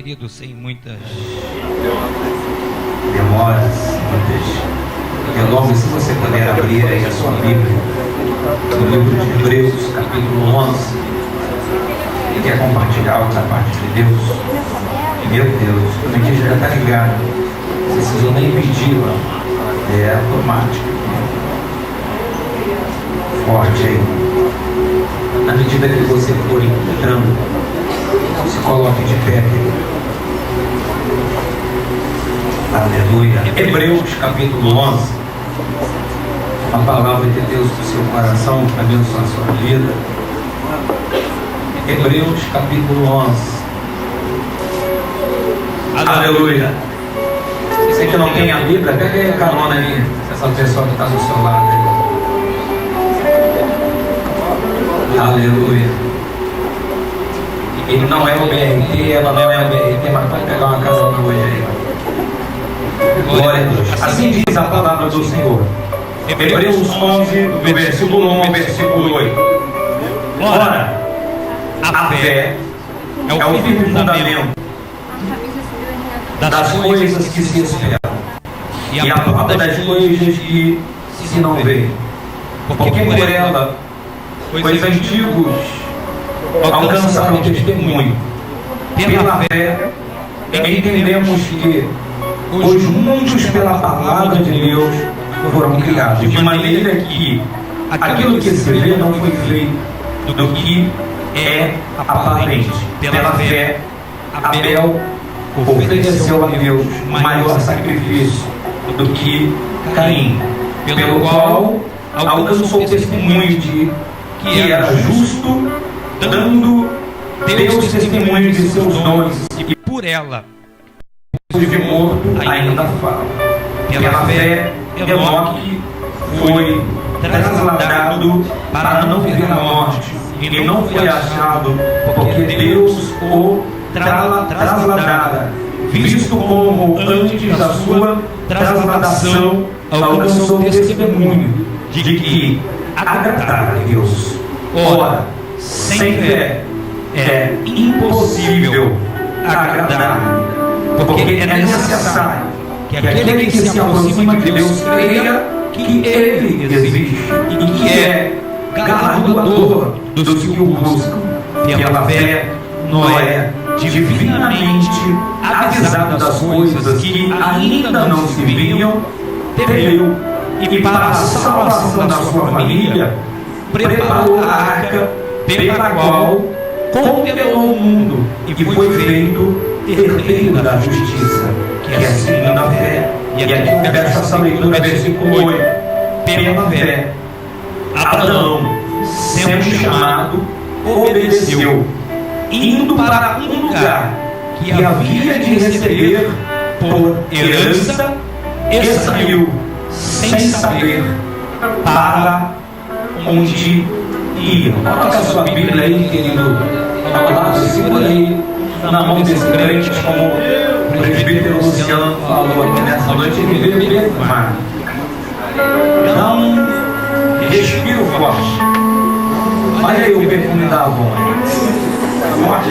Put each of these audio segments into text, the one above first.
querido, sem muitas demoras, muitas delongas, se você puder abrir aí a sua Bíblia, no livro de Hebreus, capítulo 11, e quer compartilhar algo da parte de Deus. Meu Deus, como é que já está ligado? Não precisou nem pedir, não. É automático. Forte aí. Na medida que você for entrando, se coloque de pé. Aleluia. Hebreus capítulo 11. Uma palavra de Deus para o seu coração, para abençoar a sua vida. Hebreus capítulo 11. Aleluia. Você que não tem a Bíblia, pega aí a carona aí. Essa pessoa que está do seu lado aí. Aleluia. Ele não é o BRT, ela não é o BRT, mas pode pegar uma carona hoje aí. Glória a Deus. Assim diz a palavra do Senhor. Hebreus 11, do versículo 1 ao versículo 8. Ora, a fé é o firme fundamento das coisas que se esperam e a prova das coisas que se não veem. Porque por ela os antigos alcançaram o testemunho. Pela fé entendemos que os mundos pela palavra de Deus foram criados, de maneira que aquilo que se vê não foi feito do que é aparente. Pela fé, Abel ofereceu a Deus maior sacrifício do que Caim, pelo qual alcançou o testemunho de que era justo, dando Deus testemunho de seus dons, e por ela, de morto ainda fala. Pela fé, Enoque foi trasladado para não ver a morte, e não foi achado, porque Deus o trasladara, visto como antes da sua trasladação alcançou o testemunho de que agradara a Deus. Ora, sem fé é impossível agradar, porque é necessário que aquele que se aproxima de Deus creia que Ele existe e que é galardoador dos que o buscam. Pela fé, Noé, divinamente avisado das coisas que ainda não se viam, temeu, e para a salvação da sua família, preparou a arca, pela qual condenou o mundo e foi feito herdeiro da justiça, que é segundo a fé. E aqui começa essa leitura, versículo 8. Pela fé, Abraão, sendo chamado, obedeceu, indo para um lugar que havia de receber por herança, e saiu sem saber para onde ia. Coloca a sua Bíblia aí, querido, ao lado, segura aí na mão desse crente, como o presbítero Luciano falou aqui nessa noite. Ele veio perfumar. Dá um respiro forte. Olha aí o perfume da avó. Forte.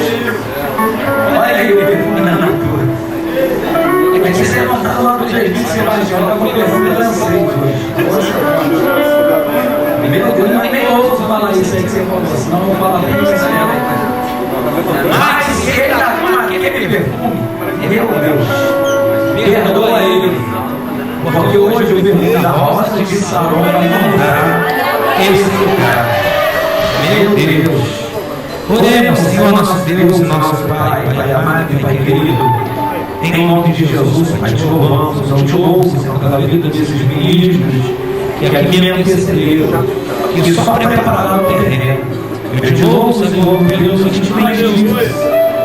Olha aí o perfume da natura. É que você não está lá do presbítero Sebastião, está com o perfume francês hoje. Meu Deus, não nem ouço falar isso aí que você falou, senão eu vou falar bem isso aí. Mas se ele está com aquele perfume, meu Deus, perdoa ele, porque hoje o perfume da rosa de Saron vai mudar esse lugar. Meu Deus, oremos, Senhor nosso Deus e nosso Pai, Pai amado e Pai querido, em nome de Jesus, Pai, te louvamos, eu te louvo, Senhor, pela vida desses ministros que aqui me antecederam, que só prepararam o terreno. Eu te louvo, Senhor, pelos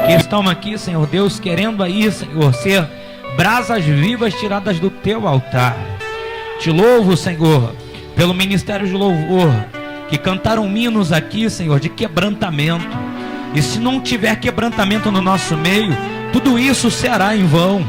que estão aqui, Senhor Deus, querendo aí, Senhor, ser brasas vivas tiradas do teu altar. Te louvo, Senhor, pelo ministério de louvor, que cantaram hinos aqui, Senhor, de quebrantamento. E se não tiver quebrantamento no nosso meio, tudo isso será em vão.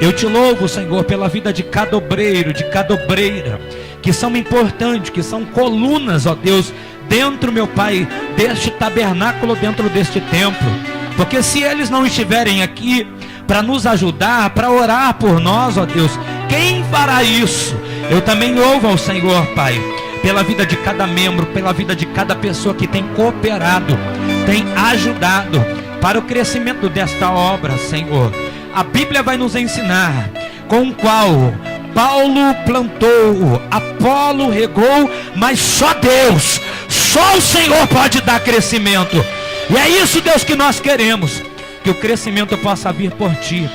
Eu te louvo, Senhor, pela vida de cada obreiro, de cada obreira, que são importantes, que são colunas, ó Deus, dentro, meu Pai, deste tabernáculo, dentro deste templo. Porque se eles não estiverem aqui para nos ajudar, para orar por nós, ó Deus, quem fará isso? Eu também louvo ao Senhor, Pai, pela vida de cada membro, pela vida de cada pessoa que tem cooperado, tem ajudado para o crescimento desta obra, Senhor. A Bíblia vai nos ensinar com o qual Paulo plantou, Apolo regou, mas só Deus, só o Senhor pode dar crescimento. E é isso, Deus, que nós queremos, que o crescimento possa vir por Ti,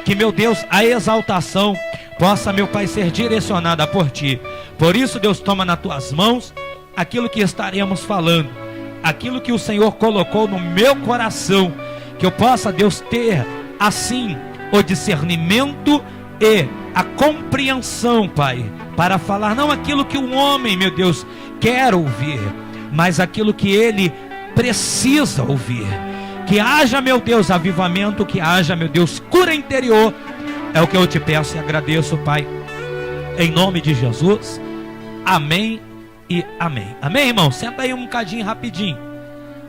que, meu Deus, a exaltação possa, meu Pai, ser direcionada por Ti. Por isso, Deus, toma nas Tuas mãos aquilo que estaremos falando, aquilo que o Senhor colocou no meu coração, que eu possa, Deus, ter assim o discernimento e a compreensão, Pai, para falar não aquilo que o homem, meu Deus, quer ouvir, mas aquilo que ele precisa ouvir. Que haja, meu Deus, avivamento, que haja, meu Deus, cura interior. É o que eu te peço e agradeço, Pai, em nome de Jesus. Amém e amém. Amém, irmão? Senta aí um bocadinho rapidinho.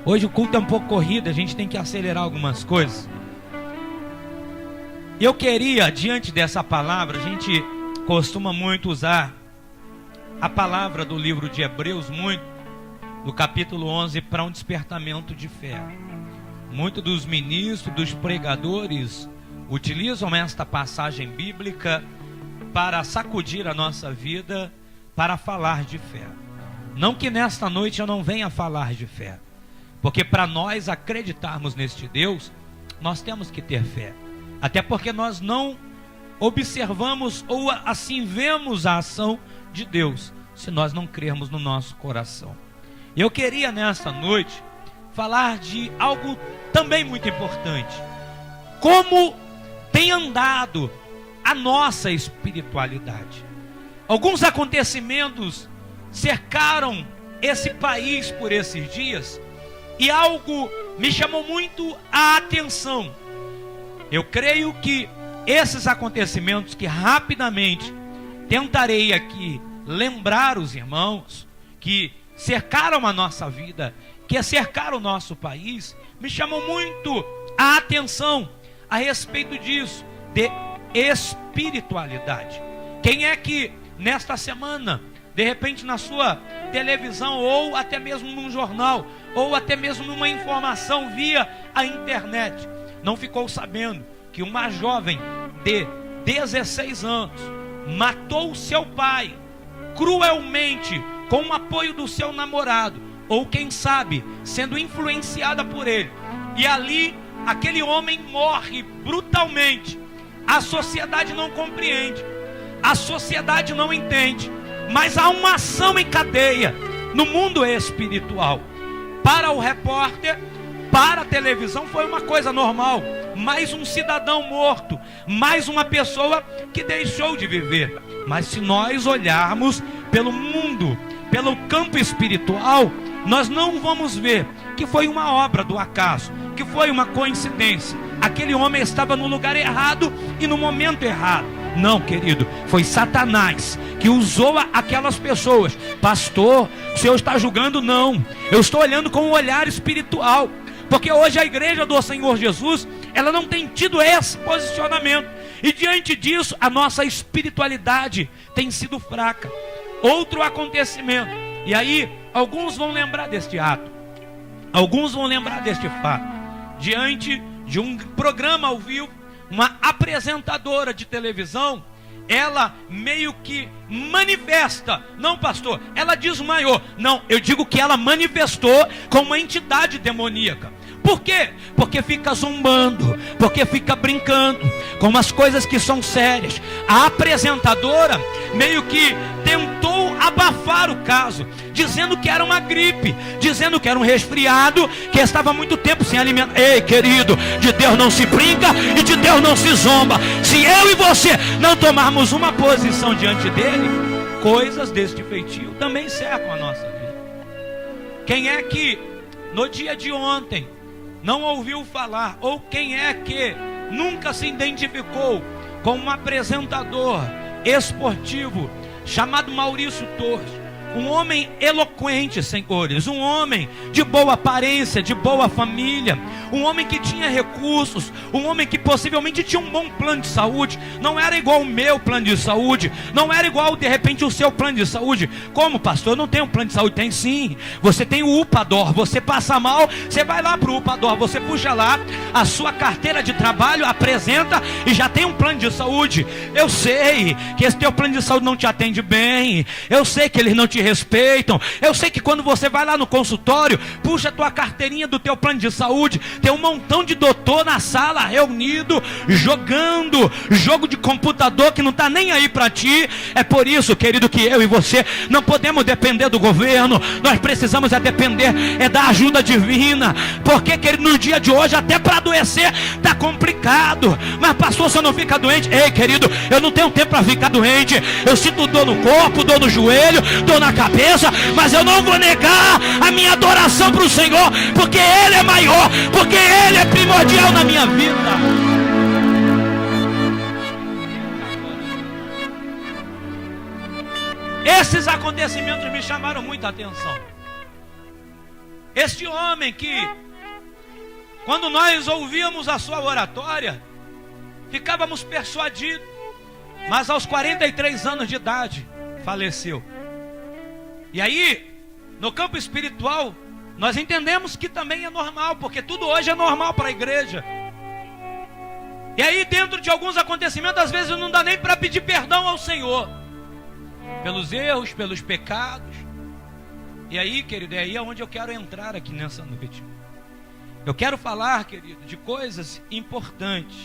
Hoje o culto é um pouco corrido, a gente tem que acelerar algumas coisas. Eu queria, diante dessa palavra, a gente costuma muito usar a palavra do livro de Hebreus, muito, do capítulo 11, para um despertamento de fé. Muitos dos ministros, dos pregadores, utilizam esta passagem bíblica para sacudir a nossa vida, para falar de fé. Não que nesta noite eu não venha falar de fé, porque para nós acreditarmos neste Deus, nós temos que ter fé. Até porque nós não observamos ou assim vemos a ação de Deus, se nós não crermos no nosso coração. Eu queria nesta noite falar de algo também muito importante. Como tem andado a nossa espiritualidade. Alguns acontecimentos cercaram esse país por esses dias e algo me chamou muito a atenção. Eu creio que esses acontecimentos que rapidamente tentarei aqui lembrar os irmãos que cercaram a nossa vida, que cercaram o nosso país, me chamou muito a atenção a respeito disso, de espiritualidade. Quem é que nesta semana, de repente na sua televisão, ou até mesmo num jornal, ou até mesmo numa informação via a internet, não ficou sabendo que uma jovem de 16 anos matou seu pai cruelmente com o apoio do seu namorado, ou quem sabe, sendo influenciada por ele, e ali aquele homem morre brutalmente. A sociedade não compreende, a sociedade não entende, mas há uma ação em cadeia no mundo espiritual. Para o repórter, para a televisão foi uma coisa normal, mais um cidadão morto, mais uma pessoa que deixou de viver. Mas se nós olharmos pelo mundo, pelo campo espiritual, nós não vamos ver que foi uma obra do acaso, que foi uma coincidência. Aquele homem estava no lugar errado e no momento errado. Não, querido, foi Satanás que usou aquelas pessoas. Pastor, o senhor está julgando? Não, eu estou olhando com um olhar espiritual. Porque hoje a igreja do Senhor Jesus, ela não tem tido esse posicionamento. E diante disso, a nossa espiritualidade tem sido fraca. Outro acontecimento. E aí, alguns vão lembrar deste ato. Alguns vão lembrar deste fato. Diante de um programa ao vivo, uma apresentadora de televisão, ela meio que manifesta. Não, pastor, ela desmaiou. Não, eu digo que ela manifestou como uma entidade demoníaca. Por quê? Porque fica zombando, porque fica brincando com umas coisas que são sérias. A apresentadora meio que tentou abafar o caso, dizendo que era uma gripe, dizendo que era um resfriado, que estava há muito tempo sem alimentar. Ei, querido, de Deus não se brinca e de Deus não se zomba. Se eu e você não tomarmos uma posição diante dele, coisas deste feitio também cercam a nossa vida. Quem é que no dia de ontem não ouviu falar, ou quem é que nunca se identificou com um apresentador esportivo chamado Maurício Torres, um homem eloquente, senhores, um homem de boa aparência, de boa família, um homem que tinha recursos, um homem que possivelmente tinha um bom plano de saúde. Não era igual o meu plano de saúde, não era igual de repente o seu plano de saúde. Como, pastor? Eu não tenho um plano de saúde. Tem sim, você tem o Upador. Você passa mal, você vai lá para o Upador, você puxa lá a sua carteira de trabalho, apresenta e já tem um plano de saúde. Eu sei que esse teu plano de saúde não te atende bem, eu sei que eles não te respeitam, eu sei que quando você vai lá no consultório, puxa a tua carteirinha do teu plano de saúde, tem um montão de doutor na sala reunido, jogando jogo de computador que não está nem aí para ti. É por isso, querido, que eu e você não podemos depender do governo, nós precisamos depender da ajuda divina, porque, querido, no dia de hoje até para adoecer está complicado. Mas pastor, você não fica doente? Ei, querido, eu não tenho tempo para ficar doente. Eu sinto dor no corpo, dor no joelho, dor na cabeça, mas eu não vou negar a minha adoração para o Senhor, porque Ele é maior, porque Ele é primordial na minha vida. Esses acontecimentos me chamaram muita atenção. Este homem que, quando nós ouvíamos a sua oratória, ficávamos persuadidos, mas aos 43 anos de idade faleceu. E aí, no campo espiritual, nós entendemos que também é normal, porque tudo hoje é normal para a igreja. E aí, dentro de alguns acontecimentos, às vezes não dá nem para pedir perdão ao Senhor pelos erros, pelos pecados. E aí, querido, é aí onde eu quero entrar aqui nessa noite. Eu quero falar, querido, de coisas importantes.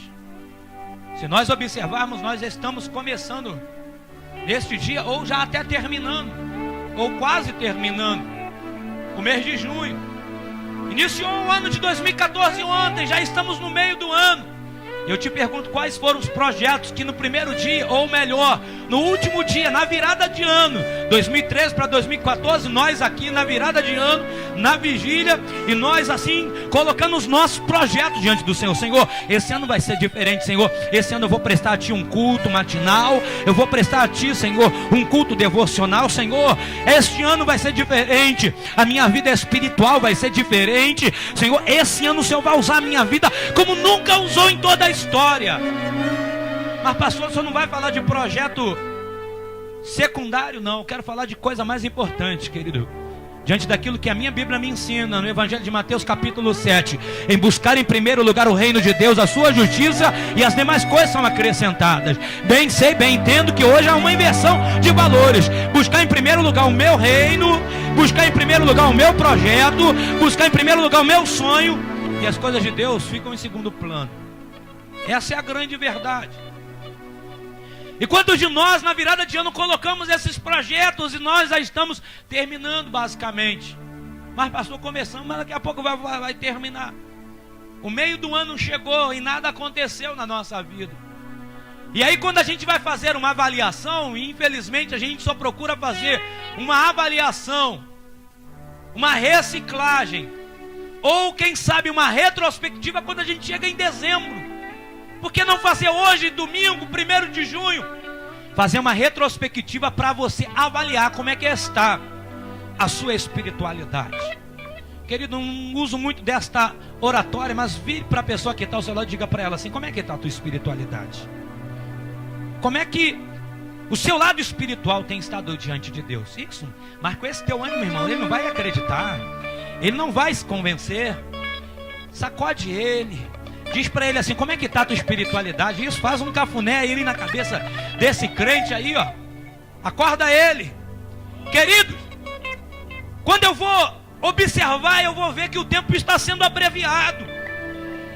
Se nós observarmos, nós estamos começando neste dia, ou já até terminando, ou quase terminando, o mês de junho. Iniciou o ano de 2014 ontem, já estamos no meio do ano. Eu te pergunto, quais foram os projetos que no primeiro dia, ou melhor, no último dia, na virada de ano, 2013 para 2014, nós aqui na virada de ano, na vigília, e nós assim, colocando os nossos projetos diante do Senhor. Senhor, esse ano vai ser diferente, Senhor. Esse ano eu vou prestar a Ti um culto matinal, eu vou prestar a Ti, Senhor, um culto devocional. Senhor, este ano vai ser diferente, a minha vida espiritual vai ser diferente. Senhor, esse ano o Senhor vai usar a minha vida como nunca usou em toda a história. Mas pastor, você não vai falar de projeto secundário, não. Eu quero falar de coisa mais importante, querido, diante daquilo que a minha Bíblia me ensina no Evangelho de Mateus capítulo 7, em buscar em primeiro lugar o reino de Deus, a sua justiça, e as demais coisas são acrescentadas. Bem sei, bem entendo que hoje há uma inversão de valores. Buscar em primeiro lugar o meu reino, buscar em primeiro lugar o meu projeto, buscar em primeiro lugar o meu sonho, e as coisas de Deus ficam em segundo plano. Essa é a grande verdade. E quantos de nós na virada de ano colocamos esses projetos e nós já estamos terminando basicamente? Mas pastor, começamos, mas daqui a pouco vai terminar. O meio do ano chegou e nada aconteceu na nossa vida. E aí quando a gente vai fazer uma avaliação, e infelizmente a gente só procura fazer uma avaliação, uma reciclagem, ou quem sabe uma retrospectiva quando a gente chega em dezembro. Por que não fazer hoje, domingo, 1º de junho? Fazer uma retrospectiva para você avaliar como é que está a sua espiritualidade. Querido, não uso muito desta oratória, mas vire para a pessoa que está ao seu lado e diga para ela assim: como é que está a tua espiritualidade? Como é que o seu lado espiritual tem estado diante de Deus? Isso, mas com esse teu ânimo, irmão, ele não vai acreditar, ele não vai se convencer. Sacode ele. Diz para ele assim: como é que está a tua espiritualidade? Isso, faz um cafuné aí na cabeça desse crente aí, ó. Acorda ele. Queridos, quando eu vou observar, eu vou ver que o tempo está sendo abreviado.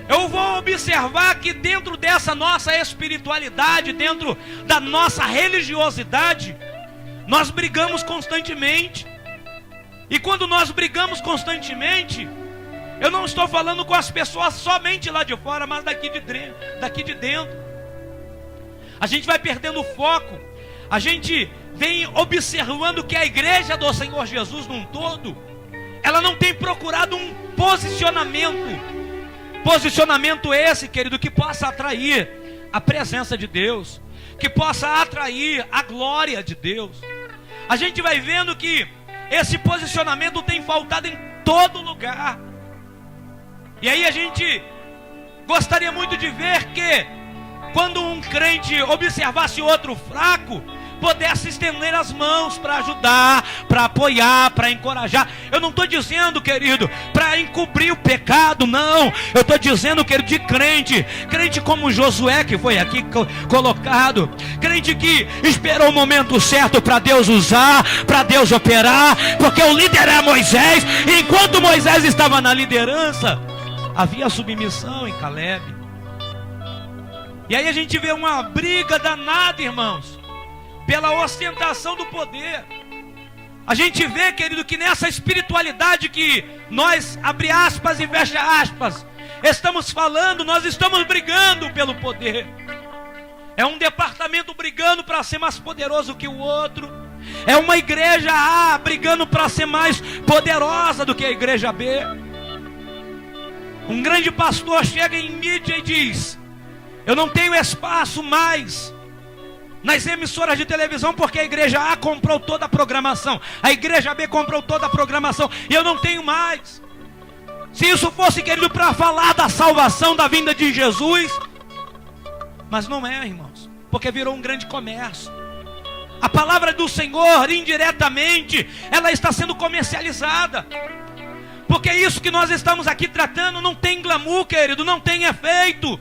Eu vou observar que dentro dessa nossa espiritualidade, dentro da nossa religiosidade, nós brigamos constantemente. E quando nós brigamos constantemente, eu não estou falando com as pessoas somente lá de fora, mas daqui de dentro. A gente vai perdendo o foco. A gente vem observando que a igreja do Senhor Jesus num todo, ela não tem procurado um posicionamento. Posicionamento esse, querido, que possa atrair a presença de Deus, que possa atrair a glória de Deus. a gente vai vendo que esse posicionamento tem faltado em todo lugar. E aí a gente gostaria muito de ver que, quando um crente observasse outro fraco, pudesse estender as mãos para ajudar, para apoiar, para encorajar. Eu não estou dizendo, querido, para encobrir o pecado, não. Eu estou dizendo, querido, de crente como Josué, que foi aqui colocado, crente que esperou o momento certo para Deus usar, para Deus operar, porque o líder é Moisés, e enquanto Moisés estava na liderança, havia submissão em Caleb. E aí a gente vê uma briga danada, irmãos, pela ostentação do poder. A gente vê, querido, que nessa espiritualidade que nós, abre aspas e fecha aspas, estamos falando, nós estamos brigando pelo poder. É um departamento brigando para ser mais poderoso que o outro. É uma igreja A brigando para ser mais poderosa do que a igreja B. Um grande pastor chega em mídia e diz: eu não tenho espaço mais nas emissoras de televisão, porque a igreja A comprou toda a programação, a igreja B comprou toda a programação, e eu não tenho mais. Se isso fosse, querido, para falar da salvação, da vinda de Jesus, mas não é, irmãos, porque virou um grande comércio. A palavra do Senhor, indiretamente, ela está sendo comercializada, porque isso que nós estamos aqui tratando não tem glamour, querido, não tem efeito,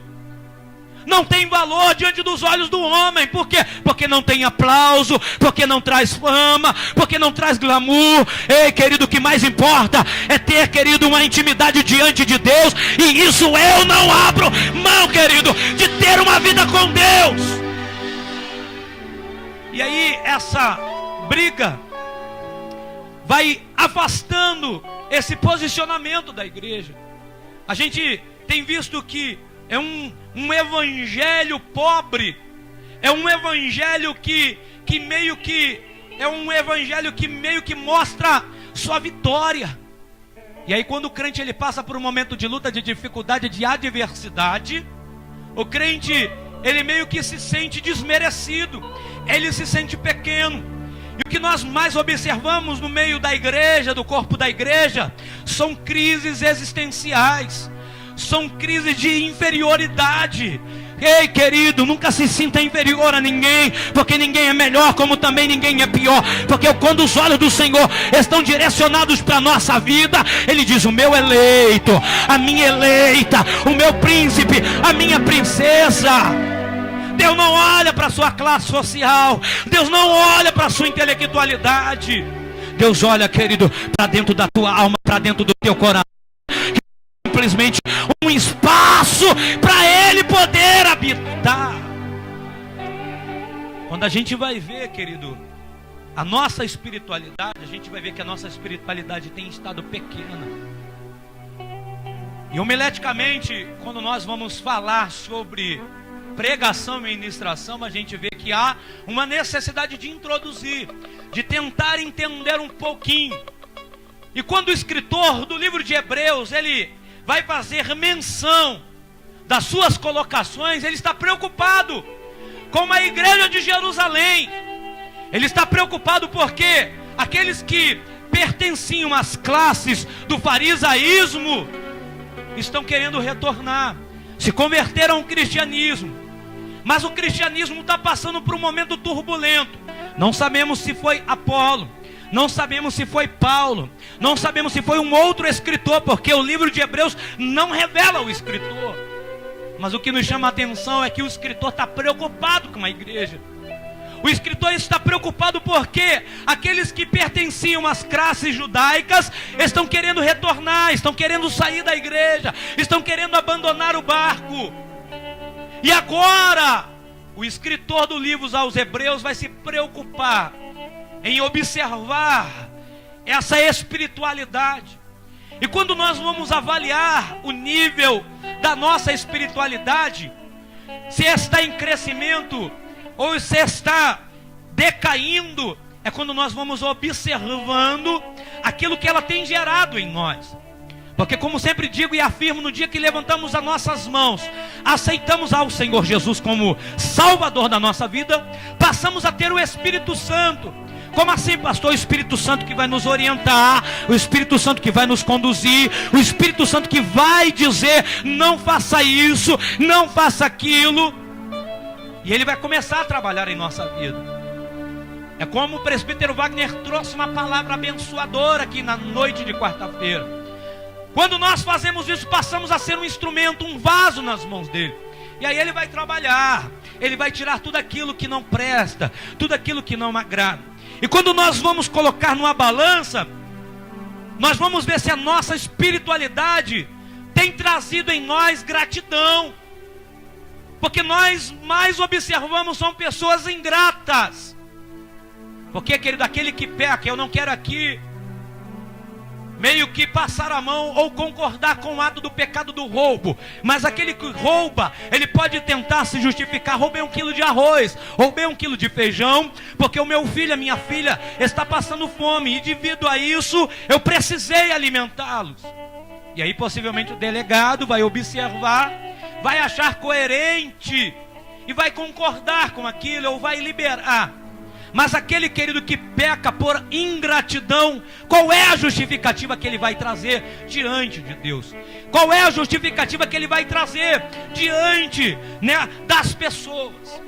não tem valor diante dos olhos do homem. Por quê? Porque não tem aplauso, porque não traz fama, porque não traz glamour. Ei, querido, o que mais importa é ter, querido, uma intimidade diante de Deus. E isso eu não abro mão, querido, de ter uma vida com Deus. E aí essa briga vai afastando esse posicionamento da igreja. A gente tem visto que é um evangelho pobre, é um evangelho que meio que é um evangelho que meio que mostra sua vitória. E aí quando o crente ele passa por um momento de luta, de dificuldade, de adversidade, o crente ele meio que se sente desmerecido, ele se sente pequeno. E o que nós mais observamos no meio da igreja, do corpo da igreja, são crises existenciais, são crises de inferioridade. Ei, querido, nunca se sinta inferior a ninguém, porque ninguém é melhor, como também ninguém é pior. Porque quando os olhos do Senhor estão direcionados para a nossa vida, Ele diz: o meu eleito, a minha eleita, o meu príncipe, a minha princesa. Deus não olha para a sua classe social, Deus não olha para a sua intelectualidade. Deus olha, querido, para dentro da tua alma, para dentro do teu coração. Simplesmente um espaço para Ele poder habitar. Quando a gente vai ver, querido, a nossa espiritualidade, a gente vai ver que a nossa espiritualidade tem estado pequena. E homileticamente, quando nós vamos falar sobre pregação e ministração, a gente vê que há uma necessidade de introduzir, de tentar entender um pouquinho. E quando o escritor do livro de Hebreus, ele vai fazer menção das suas colocações, ele está preocupado com a igreja de Jerusalém. Ele está preocupado porque aqueles que pertenciam às classes do farisaísmo estão querendo retornar, se converteram ao cristianismo. Mas o cristianismo está passando por um momento turbulento. Não sabemos se foi Apolo, não sabemos se foi Paulo, não sabemos se foi um outro escritor, porque o livro de Hebreus não revela o escritor. Mas o que nos chama a atenção é que o escritor está preocupado com a igreja. O escritor está preocupado porque aqueles que pertenciam às classes judaicas estão querendo retornar, estão querendo sair da igreja, estão querendo abandonar o barco. E agora o escritor do livro aos Hebreus vai se preocupar em observar essa espiritualidade. E quando nós vamos avaliar o nível da nossa espiritualidade, se está em crescimento ou se está decaindo, é quando nós vamos observando aquilo que ela tem gerado em nós. Porque, como sempre digo e afirmo, no dia que levantamos as nossas mãos, aceitamos ao Senhor Jesus como Salvador da nossa vida, passamos a ter o Espírito Santo Como assim, pastor? O Espírito Santo que vai nos orientar, o Espírito Santo que vai nos conduzir, o Espírito Santo que vai dizer: não faça isso, não faça aquilo. E ele vai começar a trabalhar em nossa vida. É como o presbítero Wagner trouxe uma palavra abençoadora aqui na noite de quarta-feira. Quando nós fazemos isso, passamos a ser um instrumento, um vaso nas mãos dele. E aí ele vai trabalhar, ele vai tirar tudo aquilo que não presta, tudo aquilo que não agrada. E quando nós vamos colocar numa balança, nós vamos ver se a nossa espiritualidade tem trazido em nós gratidão. Porque nós mais observamos são pessoas ingratas. Porque, querido, aquele que peca, eu não quero aqui meio que passar a mão ou concordar com o ato do pecado do roubo. Mas aquele que rouba, ele pode tentar se justificar: roubei 1 quilo de arroz, roubei 1 quilo de feijão, porque o meu filho, a minha filha está passando fome, e devido a isso, eu precisei alimentá-los. E aí possivelmente o delegado vai observar, vai achar coerente e vai concordar com aquilo, ou vai liberar. Mas aquele, querido, que peca por ingratidão, qual é a justificativa que ele vai trazer diante de Deus? Qual é a justificativa que ele vai trazer diante, das pessoas?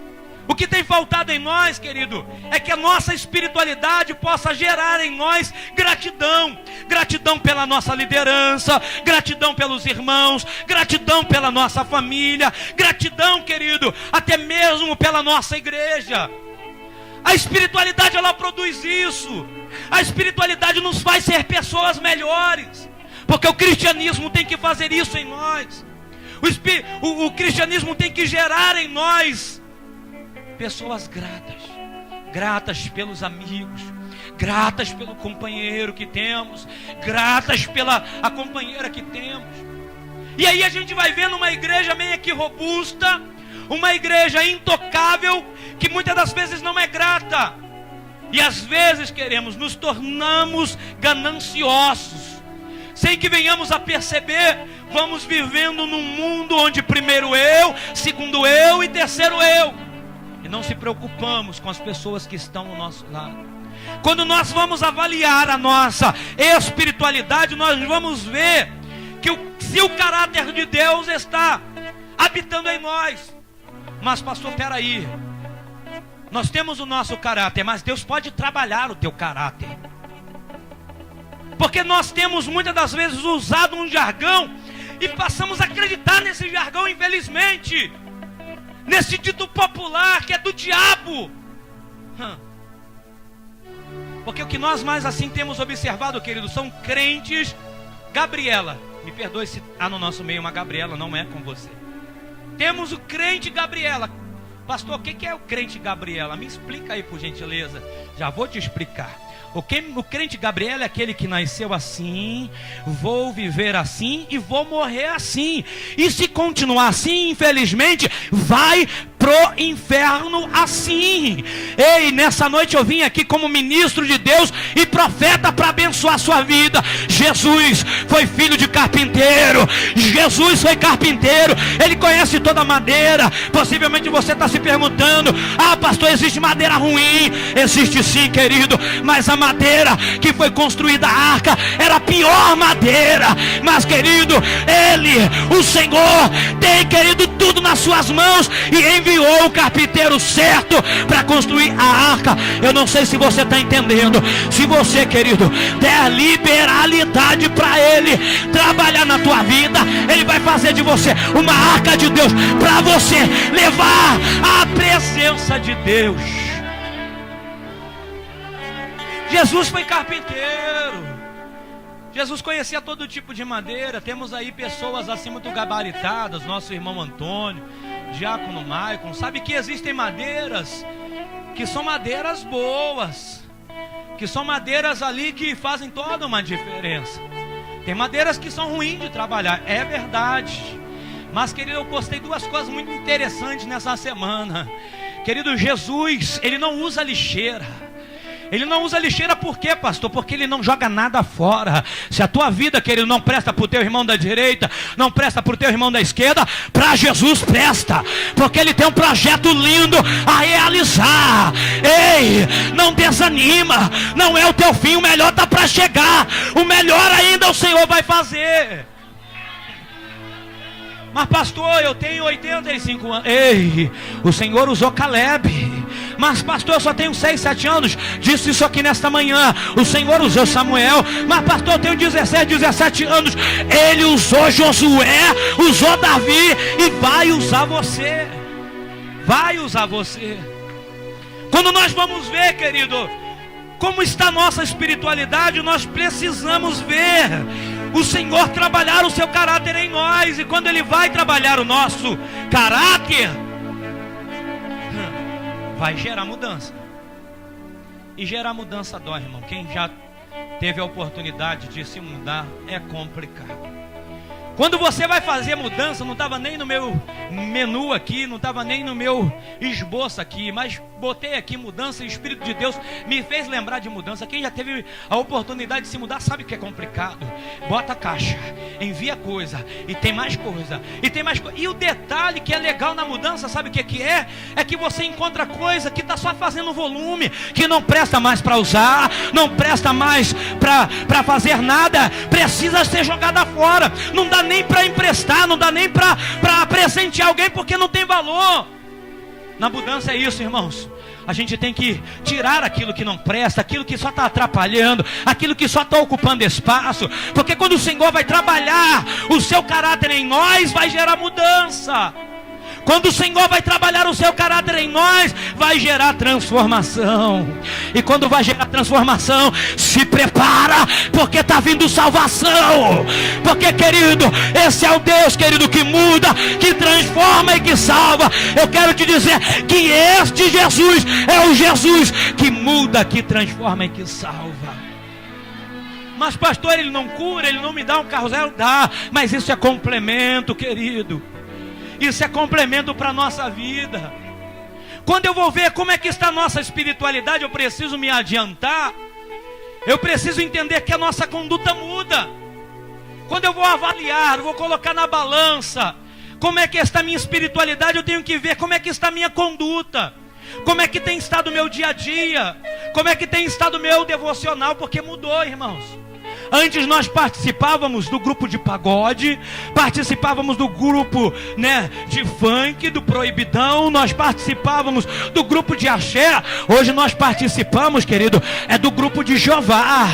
O que tem faltado em nós, querido, é que a nossa espiritualidade possa gerar em nós gratidão. Gratidão pela nossa liderança, gratidão pelos irmãos, gratidão pela nossa família, gratidão, querido, até mesmo pela nossa igreja. A espiritualidade, ela produz isso. A espiritualidade nos faz ser pessoas melhores, porque o cristianismo tem que fazer isso em nós. O cristianismo tem que gerar em nós pessoas gratas. Gratas pelos amigos, gratas pelo companheiro que temos, gratas pela a companheira que temos. E aí a gente vai vendo uma igreja meio que robusta, uma igreja intocável, que muitas das vezes não é grata. E às vezes nos tornamos gananciosos. Sem que venhamos a perceber, vamos vivendo num mundo onde primeiro eu, segundo eu e terceiro eu. E não se preocupamos com as pessoas que estão ao nosso lado. Quando nós vamos avaliar a nossa espiritualidade, nós vamos ver que se o caráter de Deus está habitando em nós. Mas pastor, peraí, nós temos o nosso caráter, mas Deus pode trabalhar o teu caráter. Porque nós temos muitas das vezes usado um jargão e passamos a acreditar nesse jargão, infelizmente, nesse dito popular que é do diabo. Porque o que nós mais assim temos observado, querido, são crentes. Gabriela, me perdoe se há no nosso meio uma Gabriela, não é com você. Temos o crente Gabriela. Pastor, o que é o crente Gabriela? Me explica aí, por gentileza. Já vou te explicar. O crente Gabriela é aquele que nasceu assim, vou viver assim e vou morrer assim. E se continuar assim, infelizmente, vai pro inferno assim. Ei, nessa noite eu vim aqui como ministro de Deus e profeta para abençoar a sua vida. Jesus foi filho de carpinteiro. Jesus foi carpinteiro. Ele conhece toda a madeira. Possivelmente você está se perguntando: ah, pastor, existe madeira ruim? Existe sim, querido. Mas a madeira que foi construída a arca era a pior madeira. Mas, querido, o Senhor tem, querido, tudo nas suas mãos e enviou o carpinteiro certo para construir a arca. Eu não sei se você está entendendo. Se você, querido, der liberalidade para Ele trabalhar na tua vida, Ele vai fazer de você uma arca de Deus para você levar a presença de Deus. Jesus foi carpinteiro. Jesus conhecia todo tipo de madeira. Temos aí pessoas assim muito gabaritadas. Nosso irmão Antônio, diácono Maicon. Sabe que existem madeiras que são madeiras boas, que são madeiras ali que fazem toda uma diferença. Tem madeiras que são ruins de trabalhar, é verdade. Mas, querido, eu postei 2 coisas muito interessantes nessa semana. Querido, Jesus, Ele não usa lixeira. Ele não usa lixeira por quê, pastor? Porque ele não joga nada fora. Se a tua vida, querido, não presta para o teu irmão da direita, não presta para o teu irmão da esquerda, para Jesus presta. Porque ele tem um projeto lindo a realizar. Ei, não desanima. Não é o teu fim, o melhor está para chegar. O melhor ainda o Senhor vai fazer. Mas pastor, eu tenho 85 anos. Ei, o Senhor usou Caleb. Mas pastor, eu só tenho 6, 7 anos. Disse isso aqui nesta manhã. O Senhor usou Samuel. Mas pastor, eu tenho 16, 17 anos. Ele usou Josué, usou Davi e vai usar você. Vai usar você. Quando nós vamos ver, querido, como está a nossa espiritualidade, nós precisamos ver o Senhor trabalhar o seu caráter em nós. E quando Ele vai trabalhar o nosso caráter, vai gerar mudança. E gerar mudança dói, irmão. Quem já teve a oportunidade de se mudar, é complicado. Quando você vai fazer mudança, não estava nem no meu menu aqui, não estava nem no meu esboço aqui, mas botei aqui mudança e o Espírito de Deus me fez lembrar de mudança. Quem já teve a oportunidade de se mudar sabe que é complicado. Bota a caixa, envia coisa, e tem mais coisa, e tem mais coisa. E o detalhe que é legal na mudança, sabe o que é? É que você encontra coisa que está só fazendo volume, que não presta mais para usar, não presta mais para fazer nada, precisa ser jogada fora. Não dá nem para emprestar, não dá nem para presentear alguém, porque não tem valor. Na mudança é isso, irmãos. A gente tem que tirar aquilo que não presta, aquilo que só está atrapalhando, aquilo que só está ocupando espaço. Porque quando o Senhor vai trabalhar o seu caráter em nós, vai gerar mudança. Quando o Senhor vai trabalhar o seu caráter em nós, vai gerar transformação. E quando vai gerar transformação, se prepara, porque está vindo salvação. Porque, querido, esse é o Deus, querido, que muda, que transforma e que salva. Eu quero te dizer que este Jesus é o Jesus que muda, que transforma e que salva. Mas pastor, Ele não cura, Ele não me dá um carro zero? Dá, mas isso é complemento, querido. Isso é complemento para a nossa vida. Quando eu vou ver como é que está a nossa espiritualidade, eu preciso me adiantar. Eu preciso entender que a nossa conduta muda. Quando eu vou avaliar, eu vou colocar na balança como é que está a minha espiritualidade, eu tenho que ver como é que está a minha conduta. Como é que tem estado o meu dia a dia. Como é que tem estado o meu devocional, porque mudou, irmãos. Antes nós participávamos do grupo de pagode, participávamos do grupo, de funk, do proibidão, nós participávamos do grupo de axé. Hoje nós participamos, querido, é do grupo de Jeová,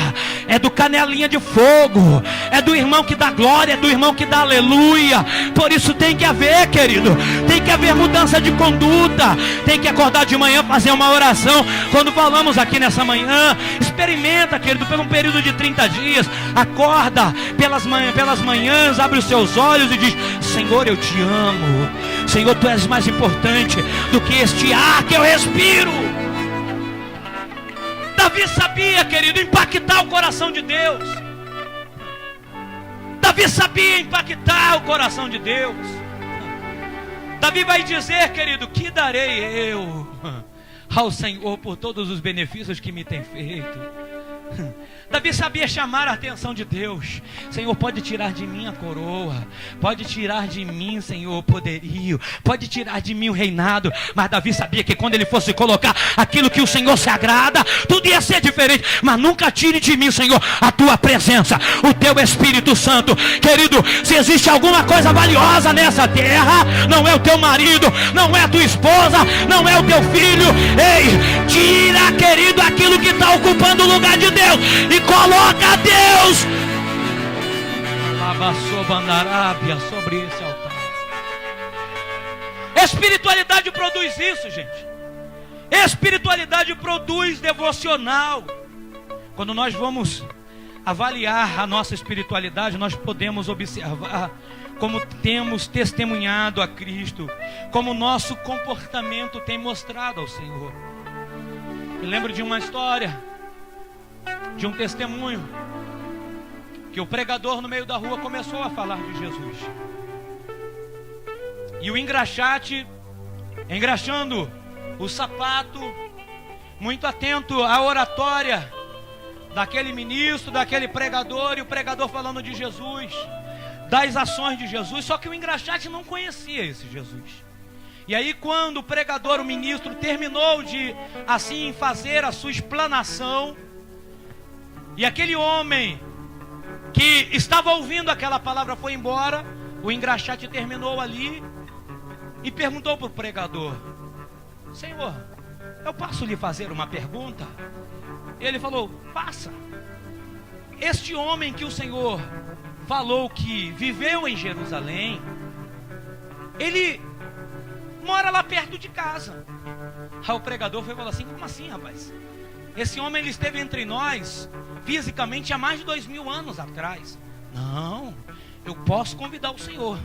é do canelinha de fogo, é do irmão que dá glória, é do irmão que dá aleluia. Por isso tem que haver, querido, tem que haver mudança de conduta. Tem que acordar de manhã, fazer uma oração. Quando falamos aqui nessa manhã, experimenta, querido, por um período de 30 dias. Acorda pelas manhãs, abre os seus olhos e diz: Senhor, eu te amo. Senhor, Tu és mais importante do que este ar que eu respiro. Davi sabia, querido, impactar o coração de Deus. Davi sabia impactar o coração de Deus. Davi vai dizer, querido: que darei eu ao Senhor por todos os benefícios que me tem feito? Davi sabia chamar a atenção de Deus. Senhor, pode tirar de mim a coroa, pode tirar de mim, Senhor, o poderio, pode tirar de mim o reinado. Mas Davi sabia que quando ele fosse colocar aquilo que o Senhor se agrada, tudo ia ser diferente. Mas nunca tire de mim, Senhor, a Tua presença, o Teu Espírito Santo. Querido, se existe alguma coisa valiosa nessa terra, não é o teu marido, não é a tua esposa, não é o teu filho. Ei, tira, querido, aquilo que está ocupando o lugar de Deus e coloca Deus sobre esse altar. Espiritualidade produz isso, gente. Espiritualidade produz devocional. Quando nós vamos avaliar a nossa espiritualidade, nós podemos observar como temos testemunhado a Cristo, como o nosso comportamento tem mostrado ao Senhor. Eu lembro de uma história, de um testemunho, que o pregador no meio da rua começou a falar de Jesus. E o engraxate, engraxando o sapato, muito atento à oratória daquele ministro, daquele pregador, e o pregador falando de Jesus, das ações de Jesus. Só que o engraxate não conhecia esse Jesus. E aí, quando o pregador, o ministro, terminou de assim fazer a sua explanação, e aquele homem que estava ouvindo aquela palavra foi embora, o engraxate terminou ali e perguntou para o pregador: Senhor, eu posso lhe fazer uma pergunta? Ele falou: faça. Este homem que o Senhor falou que viveu em Jerusalém, ele mora lá perto de casa. Aí o pregador foi falar assim: como assim, rapaz? Esse homem, ele esteve entre nós fisicamente há mais de 2000 anos atrás. Não, eu posso convidar o Senhor,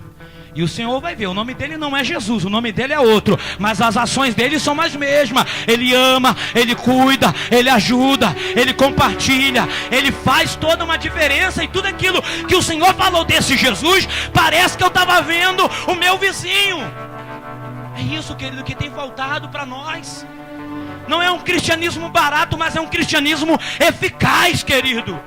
e o Senhor vai ver. O nome dele não é Jesus, o nome dele é outro, mas as ações dele são as mesmas. Ele ama, ele cuida, ele ajuda, ele compartilha, ele faz toda uma diferença. E tudo aquilo que o Senhor falou desse Jesus, parece que eu estava vendo o meu vizinho. É isso, querido, que tem faltado para nós. Não é um cristianismo barato, mas é um cristianismo eficaz, querido.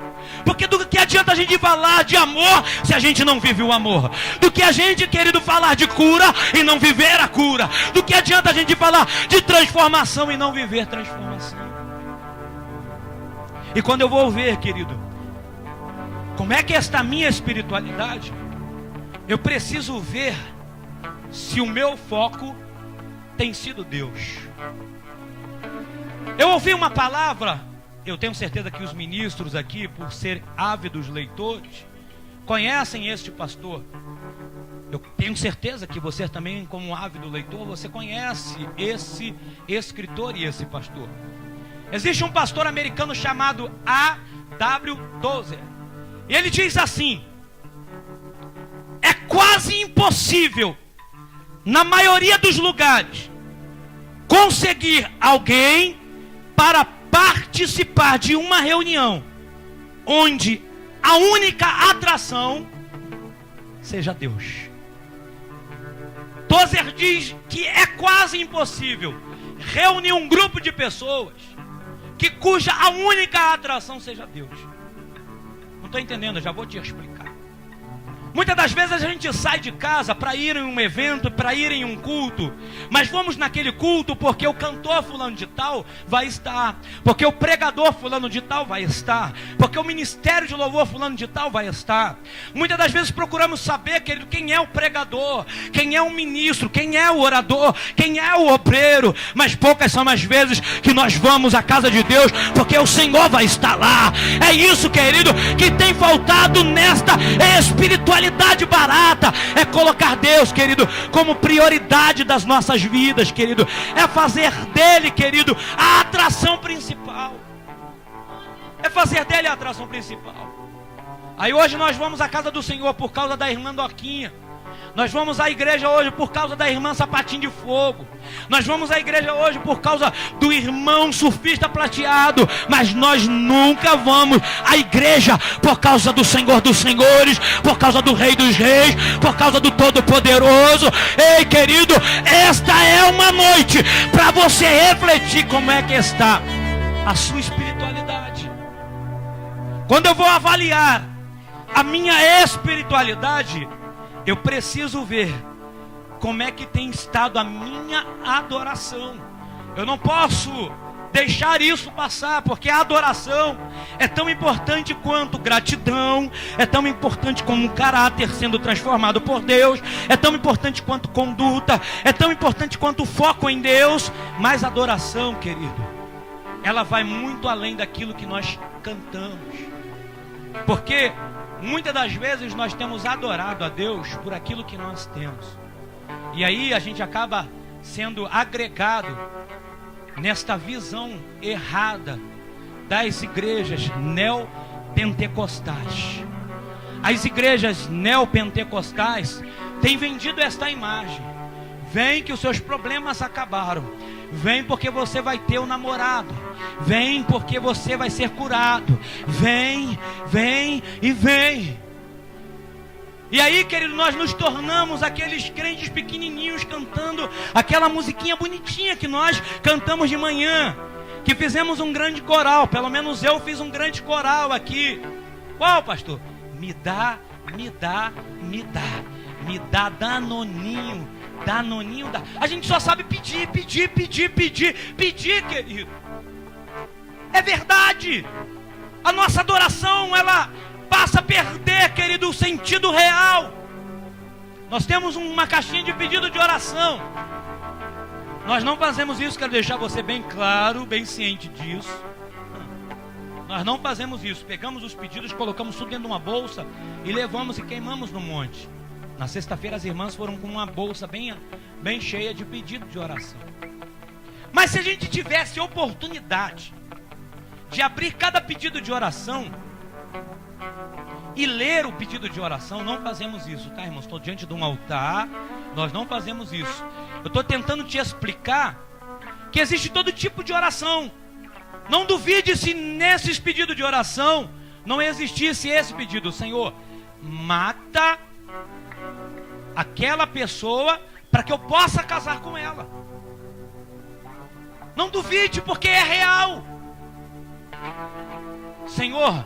Porque do que adianta a gente falar de amor se a gente não vive o amor? Do que a gente, querido, falar de cura e não viver a cura? Do que adianta a gente falar de transformação e não viver transformação? E quando eu vou ver, querido, como é que é esta minha espiritualidade, eu preciso ver se o meu foco tem sido Deus. Eu ouvi uma palavra, eu tenho certeza que os ministros aqui, por ser ávidos leitores, conhecem este pastor. Eu tenho certeza que você também, como ávido leitor, você conhece esse escritor e esse pastor. Existe um pastor americano chamado A.W. Tozer. E ele diz assim: é quase impossível, na maioria dos lugares, conseguir alguém para participar de uma reunião onde a única atração seja Deus. Tozer diz que é quase impossível reunir um grupo de pessoas cuja a única atração seja Deus. Não estou entendendo, eu já vou te explicar. Muitas das vezes a gente sai de casa para ir em um evento, para ir em um culto, mas vamos naquele culto porque o cantor fulano de tal vai estar, porque o pregador fulano de tal vai estar, porque o ministério de louvor fulano de tal vai estar. Muitas das vezes procuramos saber, querido, quem é o pregador, quem é o ministro, quem é o orador, quem é o obreiro, mas poucas são as vezes que nós vamos à casa de Deus, porque o Senhor vai estar lá. É isso, querido, que tem faltado nesta espiritualidade barata. É colocar Deus, querido, como prioridade das nossas vidas, querido. É fazer dele, querido, a atração principal. É fazer dele a atração principal. Aí hoje nós vamos à casa do Senhor por causa da irmã Doquinha. Nós vamos à igreja hoje por causa da irmã Sapatinho de Fogo. Nós vamos à igreja hoje por causa do irmão Surfista Prateado. Mas nós nunca vamos à igreja por causa do Senhor dos Senhores, por causa do Rei dos Reis, por causa do Todo-Poderoso. Ei, querido, esta é uma noite para você refletir como é que está a sua espiritualidade. Quando eu vou avaliar a minha espiritualidade, eu preciso ver como é que tem estado a minha adoração. Eu não posso deixar isso passar, porque a adoração é tão importante quanto gratidão, é tão importante como um caráter sendo transformado por Deus, é tão importante quanto conduta, é tão importante quanto foco em Deus. Mas a adoração, querido, ela vai muito além daquilo que nós cantamos, porque muitas das vezes nós temos adorado a Deus por aquilo que nós temos. E aí a gente acaba sendo agregado nesta visão errada das igrejas neopentecostais. As igrejas neopentecostais têm vendido esta imagem: vem que os seus problemas acabaram, vem porque você vai ter um namorado, vem porque você vai ser curado, vem, vem e vem. E aí, querido, nós nos tornamos aqueles crentes pequenininhos cantando aquela musiquinha bonitinha que nós cantamos de manhã. que fizemos um grande coral. Pelo menos eu fiz um grande coral aqui. Qual, pastor? Me dá Danoninho. Danoninho dá. A gente só sabe pedir, querido. É verdade. A nossa adoração, ela passa a perder, querido, o sentido real. Nós temos uma caixinha de pedido de oração. Nós não fazemos isso, quero deixar você bem claro, bem ciente disso. Nós não fazemos isso. Pegamos os pedidos, colocamos tudo dentro de uma bolsa e levamos e queimamos no monte. Na sexta-feira as irmãs foram com uma bolsa bem cheia de pedido de oração. Mas se a gente tivesse oportunidade de abrir cada pedido de oração e ler o pedido de oração, não fazemos isso, tá, irmãos? Estou diante de um altar, nós não fazemos isso. Eu estou tentando te explicar que existe todo tipo de oração. Não duvide se nesses pedidos de oração não existisse esse pedido: Senhor, mata aquela pessoa para que eu possa casar com ela. Não duvide, porque é real. Senhor,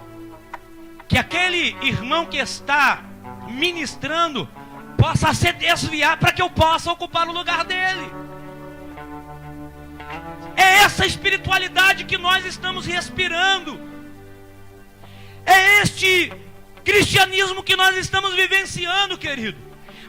que aquele irmão que está ministrando possa se desviar para que eu possa ocupar o lugar dele. É essa espiritualidade que nós estamos respirando. É este cristianismo que nós estamos vivenciando, querido.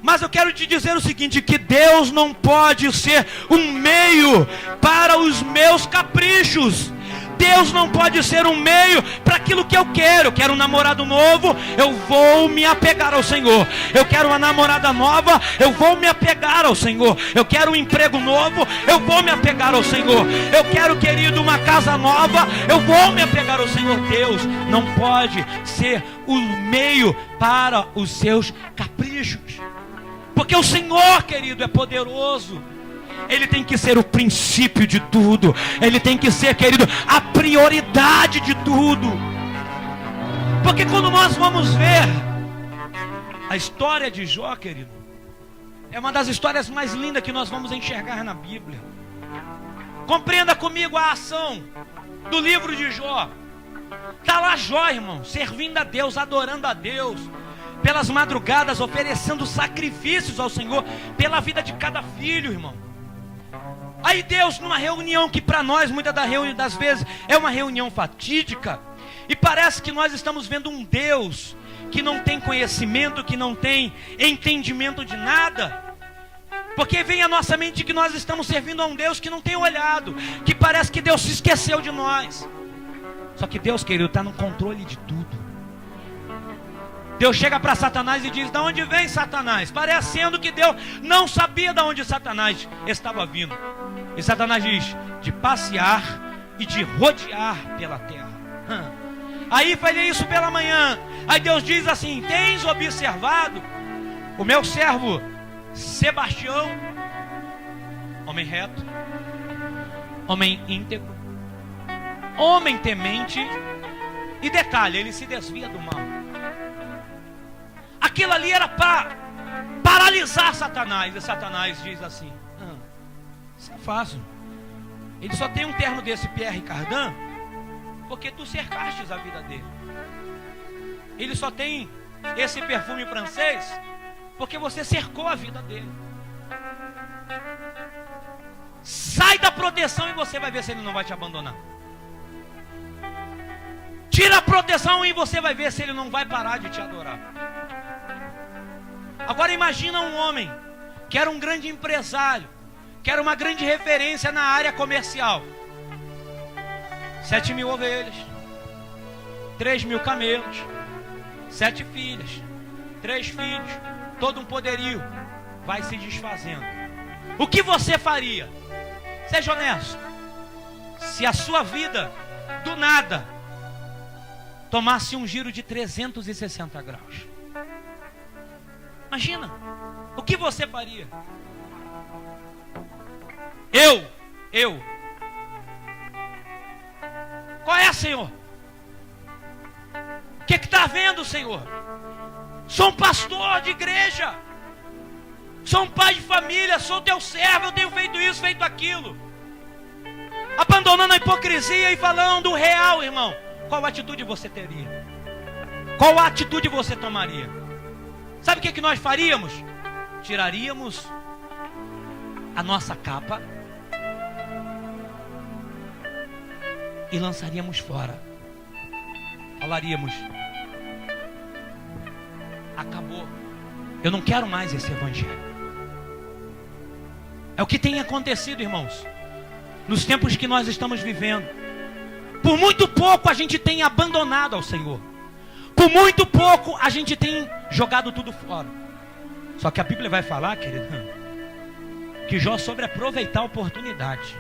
Mas eu quero te dizer o seguinte, que Deus não pode ser um meio para os meus caprichos. Deus não pode ser um meio para aquilo que eu quero. Eu quero um namorado novo, eu vou me apegar ao Senhor. Eu quero uma namorada nova, eu vou me apegar ao Senhor. Eu quero um emprego novo, eu vou me apegar ao Senhor. Eu quero, querido, uma casa nova, eu vou me apegar ao Senhor. Deus não pode ser o meio para os seus caprichos. Porque o Senhor, querido, é poderoso. Ele tem que ser o princípio de tudo. Ele tem que ser, querido, a prioridade de tudo. Porque quando nós vamos ver a história de Jó, querido, é uma das histórias mais lindas que nós vamos enxergar na Bíblia. Compreenda comigo a ação do livro de Jó. Está lá Jó, irmão, servindo a Deus, adorando a Deus, pelas madrugadas, oferecendo sacrifícios ao Senhor, pela vida de cada filho, irmão. Aí Deus, numa reunião que para nós, muitas das vezes, é uma reunião fatídica, e parece que nós estamos vendo um Deus que não tem conhecimento, que não tem entendimento de nada, porque vem à nossa mente que nós estamos servindo a um Deus que não tem olhado, que parece que Deus se esqueceu de nós. Só que Deus, querido, está no controle de tudo. Deus chega para Satanás e diz: de onde vem Satanás? Parecendo que Deus não sabia de onde Satanás estava vindo. E Satanás diz: de passear e de rodear pela terra. Aí falei isso pela manhã. Aí Deus diz assim: tens observado o meu servo Sebastião, homem reto, homem íntegro, homem temente. E detalhe, ele se desvia do mal. Aquilo ali era para paralisar Satanás. E Satanás diz assim: isso é fácil. Ele só tem um terno desse Pierre Cardin porque tu cercastes a vida dele. Ele só tem esse perfume francês porque você cercou a vida dele. Sai da proteção e você vai ver se ele não vai te abandonar. Tira a proteção e você vai ver se ele não vai parar de te adorar. Agora imagina um homem que era um grande empresário, que era uma grande referência na área comercial. 7.000 ovelhas, 3.000 camelos, 7 filhas, 3 filhos, todo um poderio vai se desfazendo. O que você faria? Seja honesto. Se a sua vida, do nada, tomasse um giro de 360 graus. Imagina, o que você faria? Eu. Qual é, Senhor? O que está havendo, Senhor? Sou um pastor de igreja, sou um pai de família, sou teu servo, eu tenho feito isso, feito aquilo. abandonando a hipocrisia e falando o real, irmão, qual atitude você teria? Qual atitude você tomaria? Sabe o que nós faríamos? Tiraríamos a nossa capa e lançaríamos fora. Falaríamos: acabou, eu não quero mais esse evangelho. É o que tem acontecido, irmãos, nos tempos que nós estamos vivendo. Por muito pouco a gente tem abandonado ao Senhor. Por muito pouco a gente tem jogado tudo fora. Só que a Bíblia vai falar, querido, que Jó soube aproveitar a oportunidade.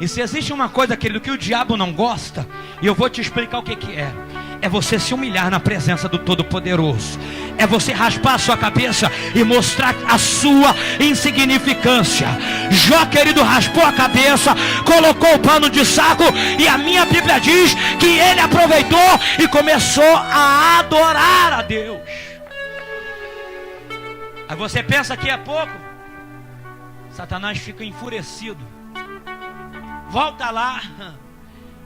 E se existe uma coisa, querido, que o diabo não gosta, e eu vou te explicar o que é. É você se humilhar na presença do Todo-Poderoso. É você raspar a sua cabeça e mostrar a sua insignificância. Jó, querido, raspou a cabeça, colocou o pano de saco, e a minha Bíblia diz que ele aproveitou e começou a adorar a Deus. Aí você pensa que é pouco, Satanás fica enfurecido, volta lá.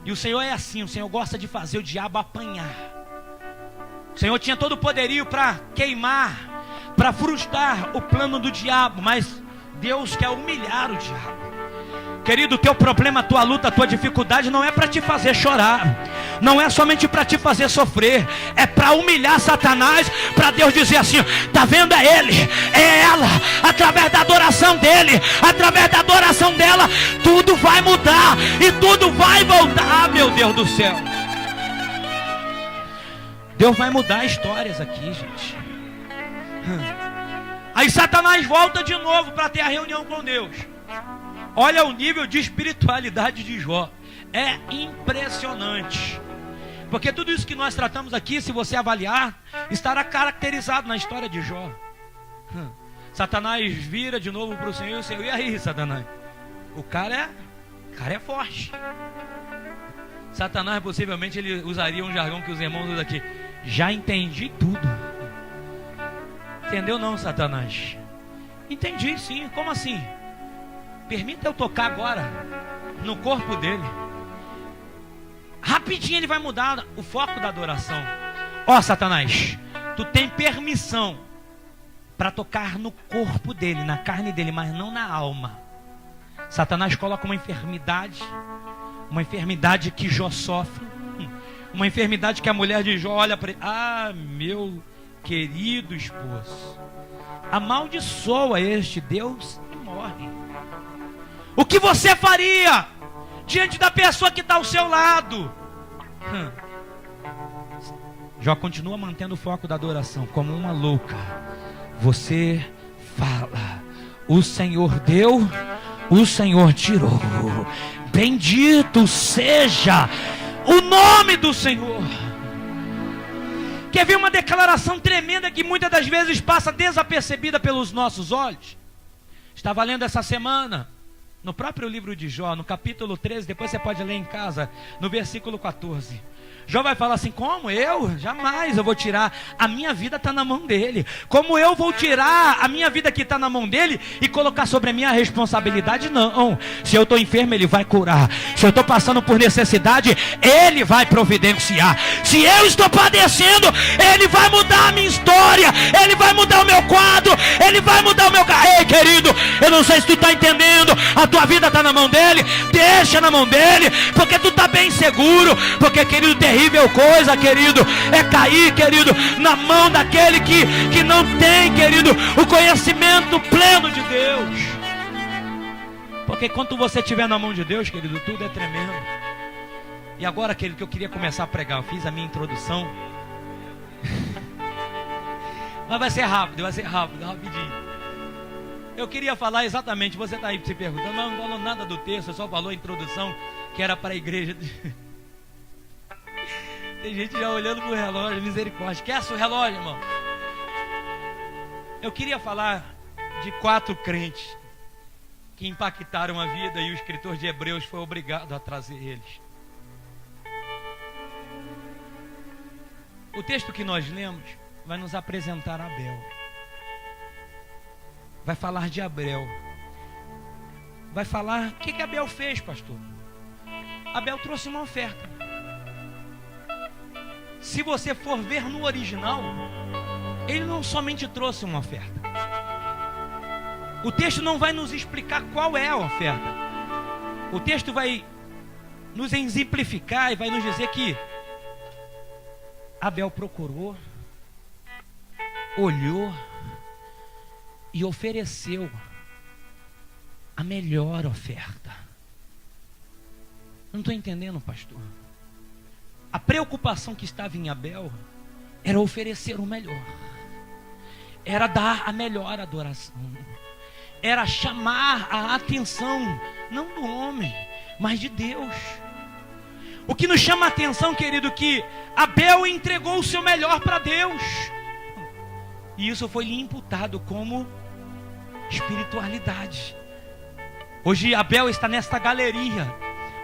E o Senhor é assim, o Senhor gosta de fazer o diabo apanhar. O Senhor tinha todo o poderio para queimar, para frustrar o plano do diabo, mas Deus quer humilhar o diabo. Querido, o teu problema, a tua luta, a tua dificuldade não é para te fazer chorar, não é somente para te fazer sofrer, é para humilhar Satanás, para Deus dizer assim: tá vendo, é ele, é ela, através da adoração dele, através da adoração dela, tudo vai mudar e tudo vai voltar. Meu Deus do céu, Deus vai mudar histórias aqui, gente. Aí Satanás volta de novo para ter a reunião com Deus. Olha o nível de espiritualidade de Jó. É impressionante. Porque tudo isso que nós tratamos aqui, se você avaliar, estará caracterizado na história de Jó. Satanás vira de novo para o Senhor, e o Senhor: e aí, Satanás? O cara é forte. Satanás possivelmente ele usaria um jargão que os irmãos usam aqui: já entendi tudo. Entendeu não, Satanás? Entendi sim. Como assim? Permita eu tocar agora no corpo dele. Rapidinho ele vai mudar o foco da adoração. Ó, Satanás, tu tem permissão para tocar no corpo dele, na carne dele, mas não na alma. Satanás coloca uma enfermidade que Jó sofre, uma enfermidade que a mulher de Jó olha para ele: ah, meu querido esposo, amaldiçoa este Deus e morre. O que você faria diante da pessoa que está ao seu lado? Jó continua mantendo o foco da adoração, como uma louca. Você fala: o Senhor deu, o Senhor tirou. Bendito seja o nome do Senhor. Quer ver uma declaração tremenda que muitas das vezes passa desapercebida pelos nossos olhos? Estava lendo essa semana no próprio livro de Jó, no capítulo 13, depois você pode ler em casa, no versículo 14. Jó vai falar assim: como eu? Jamais eu vou tirar, a minha vida está na mão dele. Como eu vou tirar a minha vida que está na mão dele e colocar sobre a minha responsabilidade? Não. Se eu estou enfermo, ele vai curar. Se eu estou passando por necessidade, ele vai providenciar. Se eu estou padecendo, ele vai mudar a minha história, ele vai mudar o meu quadro, ele vai mudar o meu... Ei, querido, eu não sei se tu está entendendo. A tua vida está na mão dele, deixa na mão dele, porque tu está bem seguro. Porque, querido, terrível coisa, querido, é cair, querido, na mão daquele que não tem, querido, o conhecimento pleno de Deus. Porque quando você estiver na mão de Deus, querido, tudo é tremendo. E agora, querido, que eu queria começar a pregar, eu fiz a minha introdução, mas vai ser rápido, rapidinho. Eu queria falar exatamente, você está aí se perguntando, mas não falou nada do texto, só falou a introdução que era para a igreja. Tem gente já olhando pro relógio, misericórdia. Esquece o relógio, irmão. Eu queria falar de 4 crentes que impactaram a vida e o escritor de Hebreus foi obrigado a trazer eles. O texto que nós lemos vai nos apresentar Abel. Vai falar de Abel. Vai falar, o que Abel fez, pastor? Abel trouxe uma oferta. Se você for ver no original, ele não somente trouxe uma oferta. O texto não vai nos explicar qual é a oferta. O texto vai nos exemplificar e vai nos dizer que Abel procurou, olhou e ofereceu a melhor oferta. Não estou entendendo, pastor. A preocupação que estava em Abel era oferecer o melhor, era dar a melhor adoração, era chamar a atenção, não do homem, mas de Deus. O que nos chama a atenção, querido, que Abel entregou o seu melhor para Deus, e isso foi lhe imputado como espiritualidade. Hoje Abel está nesta galeria.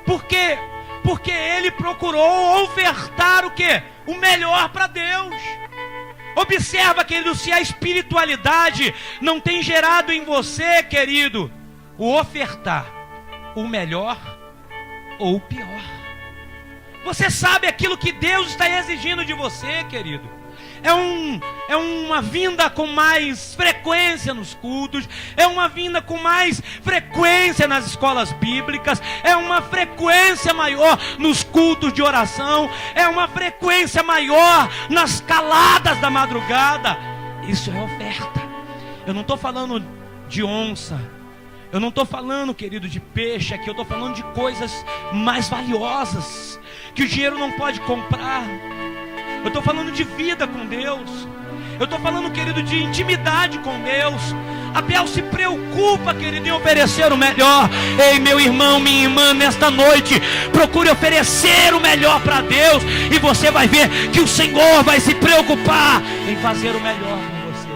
Por quê? Porque ele procurou ofertar o quê? O melhor para Deus. Observa, querido, se a espiritualidade não tem gerado em você, querido, o ofertar o melhor ou o pior. Você sabe aquilo que Deus está exigindo de você, querido. É uma vinda com mais frequência nos cultos, é uma vinda com mais frequência nas escolas bíblicas, é uma frequência maior nos cultos de oração, é uma frequência maior nas caladas da madrugada. Isso é oferta. Eu não estou falando de onça, eu não estou falando, querido, de peixe aqui, eu estou falando de coisas mais valiosas, que o dinheiro não pode comprar. Eu estou falando de vida com Deus. Eu estou falando, querido, de intimidade com Deus. Abel se preocupa, querido, em oferecer o melhor. Ei, meu irmão, minha irmã, nesta noite, procure oferecer o melhor para Deus, e você vai ver que o Senhor vai se preocupar em fazer o melhor com você.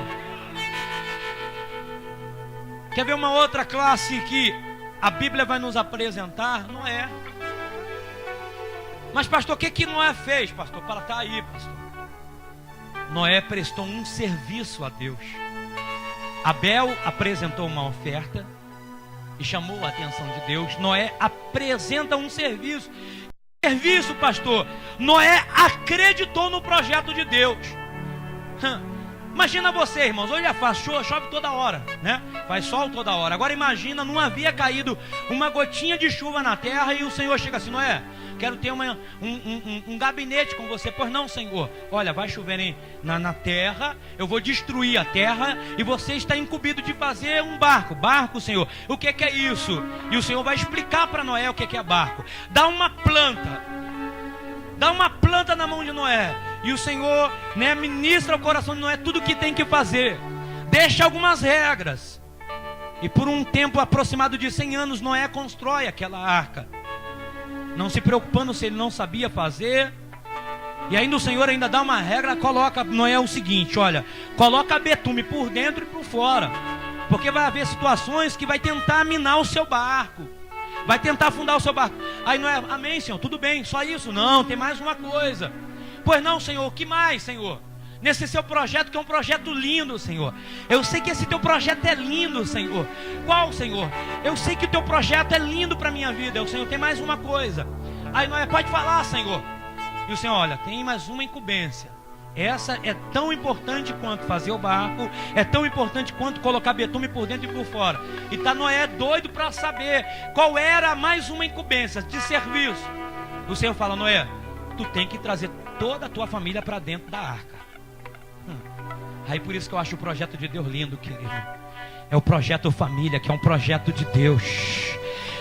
Quer ver uma outra classe que a Bíblia vai nos apresentar? Noé. Mas pastor, o que Noé fez, pastor, para estar aí, pastor? Noé prestou um serviço a Deus. Abel apresentou uma oferta e chamou a atenção de Deus. Noé apresenta um serviço. Serviço, pastor. Noé acreditou no projeto de Deus. Imagina você, irmãos, hoje é fácil, chove toda hora, né? Faz sol toda hora. Agora imagina, não havia caído uma gotinha de chuva na terra e o Senhor chega assim: Noé, quero ter um gabinete com você. Pois não, Senhor. Olha, vai chover na terra, eu vou destruir a terra e você está incumbido de fazer um barco. Barco, Senhor, o que é isso? E o Senhor vai explicar para Noé o que é barco. Dá uma planta na mão de Noé, e o Senhor, né, ministra o coração de Noé tudo o que tem que fazer. Deixa algumas regras, e por um tempo aproximado de 100 anos Noé constrói aquela arca, não se preocupando se ele não sabia fazer. E ainda o Senhor ainda dá uma regra, coloca Noé o seguinte: olha, coloca betume por dentro e por fora, porque vai haver situações que vai tentar minar o seu barco, vai tentar afundar o seu barco. Aí Noé: amém, Senhor, tudo bem, só isso? Não, tem mais uma coisa. Pois não, Senhor, o que mais, Senhor? Nesse seu projeto, que é um projeto lindo, Senhor. Eu sei que esse teu projeto é lindo, Senhor. Qual, Senhor? Eu sei que o teu projeto é lindo para a minha vida. O Senhor, tem mais uma coisa. Aí Noé: pode falar, Senhor. E o Senhor: olha, tem mais uma incumbência. Essa é tão importante quanto fazer o barco, é tão importante quanto colocar betume por dentro e por fora. E tá Noé doido para saber qual era mais uma incumbência de serviço. O Senhor fala: Noé, tu tem que trazer toda a tua família para dentro da arca. Aí por isso que eu acho o projeto de Deus lindo, querido. É o projeto família, que é um projeto de Deus.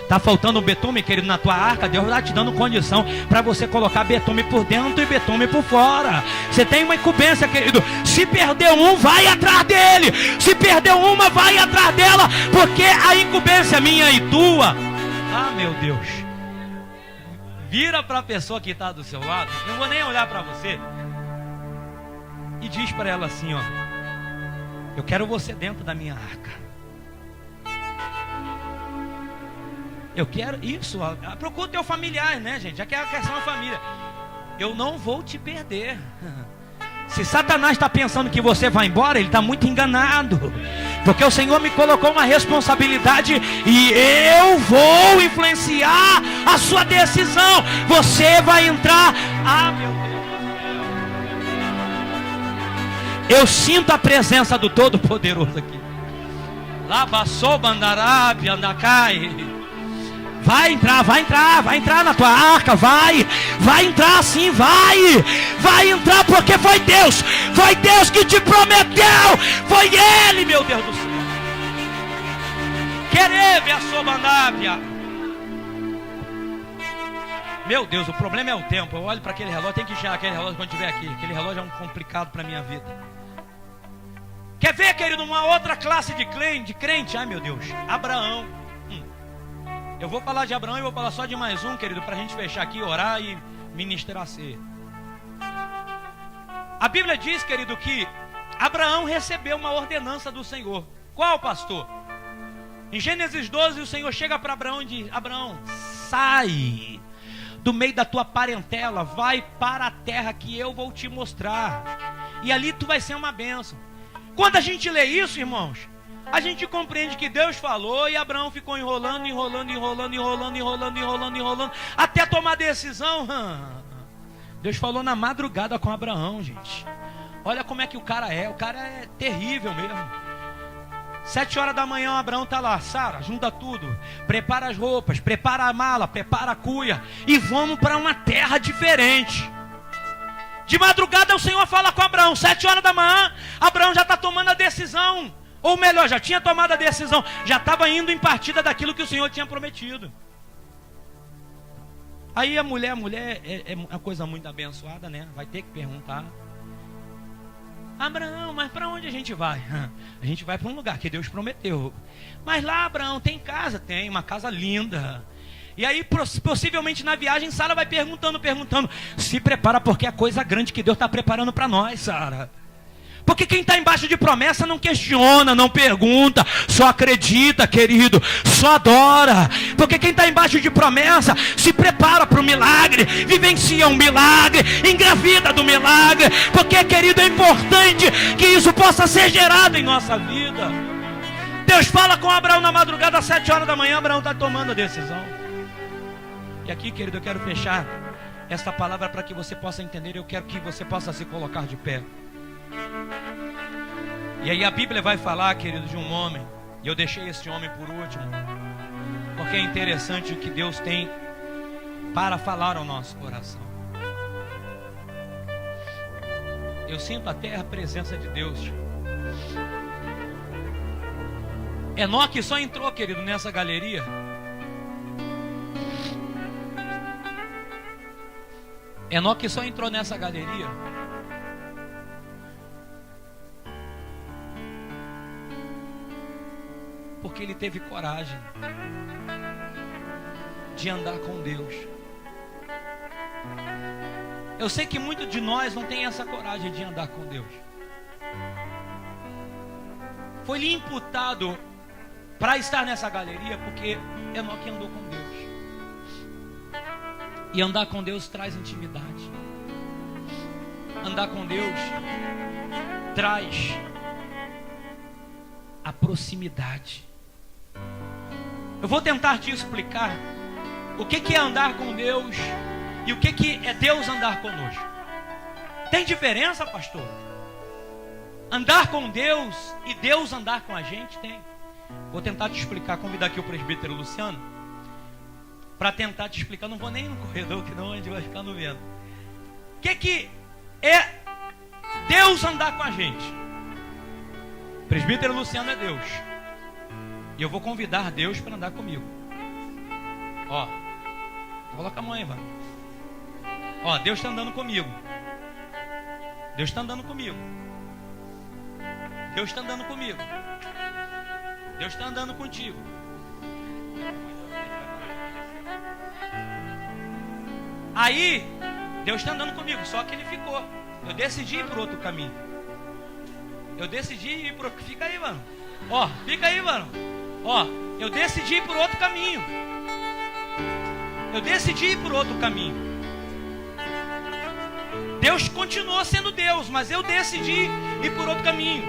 Tá faltando um betume, querido, na tua arca? Deus está te dando condição para você colocar betume por dentro e betume por fora. Você tem uma incumbência, querido. Se perder um, vai atrás dele. Se perder uma, vai atrás dela, porque a incumbência é minha e tua. Ah, meu Deus. Vira para a pessoa que está do seu lado, não vou nem olhar para você, e diz para ela assim: ó, eu quero você dentro da minha arca. Eu quero isso. Procura o teu familiar, né, gente? Já que a questão é família. Eu não vou te perder. Se Satanás está pensando que você vai embora, ele está muito enganado. Porque o Senhor me colocou uma responsabilidade e eu vou influenciar a sua decisão. Você vai entrar. Ah, meu Deus. Eu sinto a presença do Todo-Poderoso aqui. Labassou bandarab, andacai. Vai entrar na tua arca, vai entrar sim, vai entrar, porque foi Deus que te prometeu, foi Ele, meu Deus do céu. Querer ver a sua bandábia. Meu Deus, o problema é o tempo. Eu olho para aquele relógio, tem que enxergar aquele relógio quando estiver aqui. Aquele relógio é um complicado para a minha vida. Quer ver, querido, uma outra classe de crente? Ai, meu Deus, Abraão. Eu vou falar de Abraão e vou falar só de mais um, querido, para a gente fechar aqui, orar e ministrar a ceia. A Bíblia diz, querido, que Abraão recebeu uma ordenança do Senhor. Qual, pastor? Em Gênesis 12, o Senhor chega para Abraão e diz: Abraão, sai do meio da tua parentela, vai para a terra que eu vou te mostrar, e ali tu vai ser uma bênção. Quando a gente lê isso, irmãos, a gente compreende que Deus falou e Abraão ficou enrolando, até tomar decisão. Deus falou na madrugada com Abraão, gente. Olha como é que o cara é terrível mesmo. 7 horas da manhã, Abraão está lá: Sara, junta tudo, prepara as roupas, prepara a mala, prepara a cuia e vamos para uma terra diferente. De madrugada o Senhor fala com Abraão, 7 horas da manhã, Abraão já está tomando a decisão. Ou melhor, já tinha tomado a decisão, já estava indo em partida daquilo que o Senhor tinha prometido. Aí a mulher é uma coisa muito abençoada, né? Vai ter que perguntar: Abraão, mas para onde a gente vai? A gente vai para um lugar que Deus prometeu. Mas lá, Abraão, tem casa? Tem, uma casa linda. E aí, possivelmente na viagem, Sara vai perguntando: se prepara, porque é coisa grande que Deus está preparando para nós, Sara. Porque quem está embaixo de promessa não questiona, não pergunta, só acredita, querido, só adora. Porque quem está embaixo de promessa se prepara para o milagre, vivencia um milagre, engravida do milagre. Porque, querido, é importante que isso possa ser gerado em nossa vida. Deus fala com Abraão na madrugada, às 7 horas da manhã, Abraão está tomando a decisão. E aqui, querido, eu quero fechar esta palavra para que você possa entender. Eu quero que você possa se colocar de pé. E aí a Bíblia vai falar, querido, de um homem, e eu deixei esse homem por último, porque é interessante o que Deus tem para falar ao nosso coração. Eu sinto até a presença de Deus. Enoque só entrou, querido, nessa galeria. Enoque só entrou nessa galeria porque ele teve coragem de andar com Deus. Eu sei que muitos de nós não tem essa coragem de andar com Deus. Foi lhe imputado para estar nessa galeria porque Enoque andou com Deus. E andar com Deus traz intimidade. Andar com Deus traz a proximidade. Eu vou tentar te explicar o que é andar com Deus e o que é Deus andar conosco. Tem diferença, pastor? Andar com Deus e Deus andar com a gente? Tem. Vou tentar te explicar. Convidar aqui o presbítero Luciano para tentar te explicar. Não vou nem no corredor, que não a gente vai ficar no vento. O que é Deus andar com a gente? O presbítero Luciano é Deus. E eu vou convidar Deus para andar comigo. Ó, coloca a mão aí, mano. Ó, Deus está andando comigo. Deus está andando comigo. Deus está andando comigo. Deus está andando contigo. Aí, Deus está andando comigo, só que ele ficou. Eu decidi ir por outro caminho. Eu decidi ir por... Fica aí, mano. Ó, fica aí, mano. Ó, eu decidi ir por outro caminho. Eu decidi ir por outro caminho. Deus continuou sendo Deus, mas eu decidi ir por outro caminho.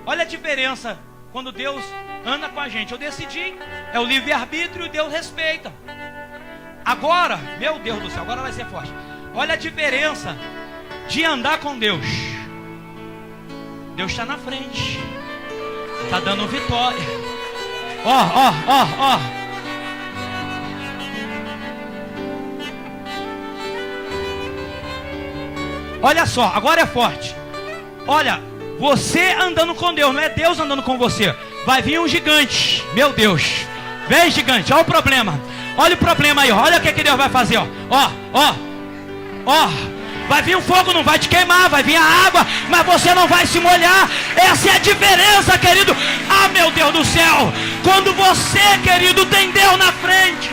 Olha a diferença quando Deus anda com a gente. Eu decidi, é o livre-arbítrio e Deus respeita. Agora, meu Deus do céu, agora vai ser forte. Olha a diferença de andar com Deus. Deus está na frente, está dando vitória. Ó. Olha só, agora é forte. Olha, você andando com Deus, não é Deus andando com você. Vai vir um gigante, meu Deus. Vem gigante, olha o problema. Olha o problema aí, olha o que Deus vai fazer, ó. Vai vir um fogo, não vai te queimar, vai vir a água, mas você não vai se molhar. Essa é a diferença, querido. Ah, meu Deus do céu, quando você, querido, tem Deus na frente.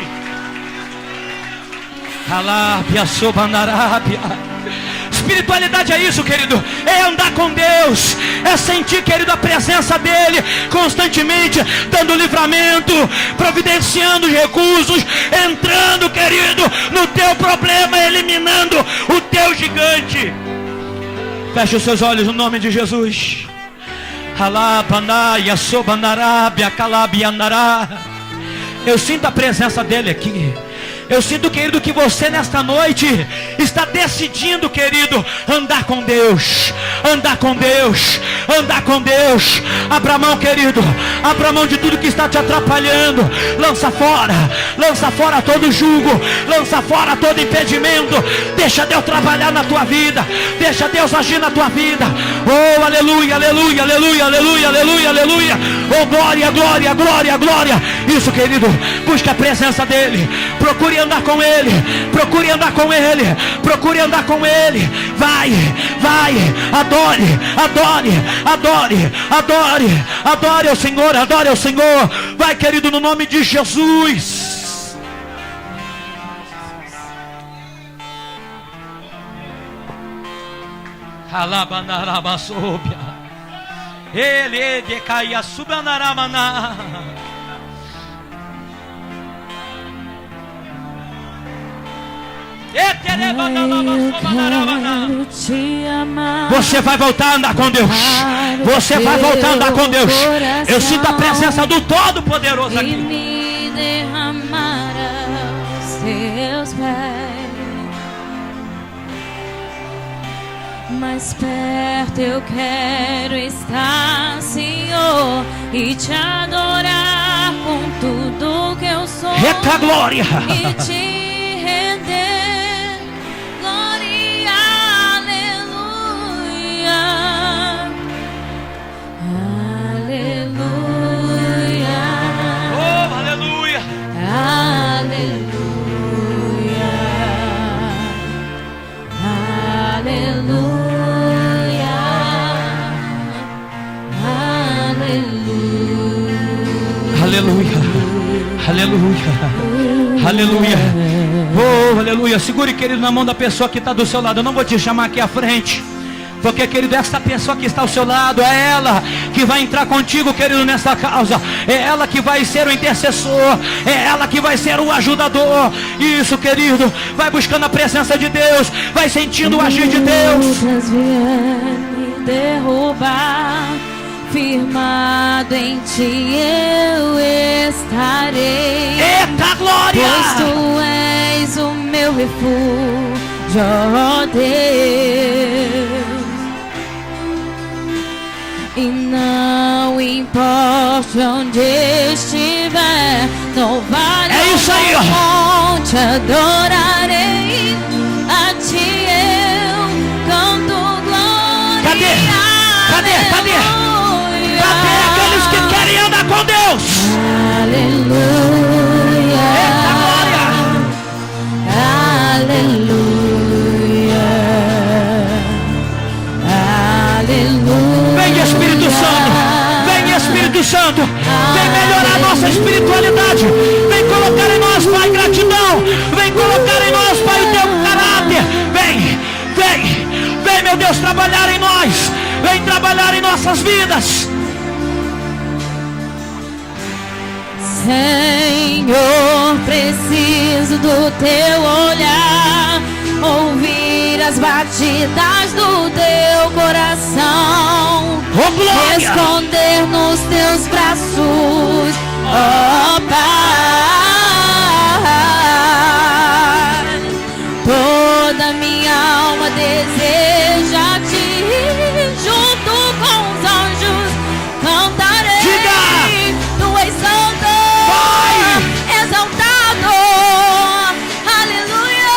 Alábia, sobandarábia. Espiritualidade é isso, querido. É andar com Deus, é sentir, querido, a presença dele constantemente, dando livramento, providenciando os recursos, entrando, querido, no teu problema, eliminando o teu gigante. Feche os seus olhos no nome de Jesus. Eu sinto a presença dele aqui. Eu sinto, querido, que você nesta noite está decidindo, querido, andar com Deus. Andar com Deus. Andar com Deus. Abra a mão, querido. Abra a mão de tudo que está te atrapalhando. Lança fora todo jugo. Lança fora todo impedimento. Deixa Deus trabalhar na tua vida. Deixa Deus agir na tua vida. Oh, aleluia, aleluia, aleluia, aleluia, aleluia, aleluia. Oh, glória, glória, glória, glória. Isso, querido, busque a presença dele. Procure andar com ele. Procure andar com ele. Procure andar com ele. Vai. Adore, adore, adore, adore. Adore ao Senhor, adore ao Senhor. Vai, querido, no nome de Jesus. Alabanarabasobia. Ele de caia subanaramaná. Você vai voltar a andar com Deus. Você vai voltar a andar com Deus. Eu sinto a presença do Todo-Poderoso aqui. Me derramar aos teus pés. Mais perto eu quero estar, Senhor, e te adorar com tudo que eu sou. Eita glória! E te render. Aleluia, aleluia, aleluia, oh, aleluia. Segure, querido, na mão da pessoa que está do seu lado. Eu não vou te chamar aqui à frente, porque, querido, essa pessoa que está ao seu lado, é ela que vai entrar contigo, querido, nessa causa. É ela que vai ser o intercessor. É ela que vai ser o ajudador. Isso, querido, vai buscando a presença de Deus. Vai sentindo o agir de Deus. Me derrubar, firmado em ti eu estarei. Eita glória! Pois tu és o meu refúgio, ó Deus. E não importa onde estiver, no vale é isso aí, ou monte, adorarei a ti, eu canto glória. Cadê? Cadê aqueles que querem andar com Deus? Aleluia. Eita glória! Aleluia. Aleluia. Vem Espírito Santo, vem Espírito Santo, vem melhorar a nossa espiritualidade, vem colocar em nós, Pai, gratidão, vem colocar em nós, Pai, o teu caráter, vem, meu Deus, trabalhar em nós, vem trabalhar em nossas vidas. Senhor, preciso do teu olhar, ouvir as batidas do teu coração. Oh, glória! Esconder nos teus braços, ó Pai. Toda minha alma deseja te, junto com os anjos cantarei. Diga! Tu és santo, Vai! exaltado, aleluia.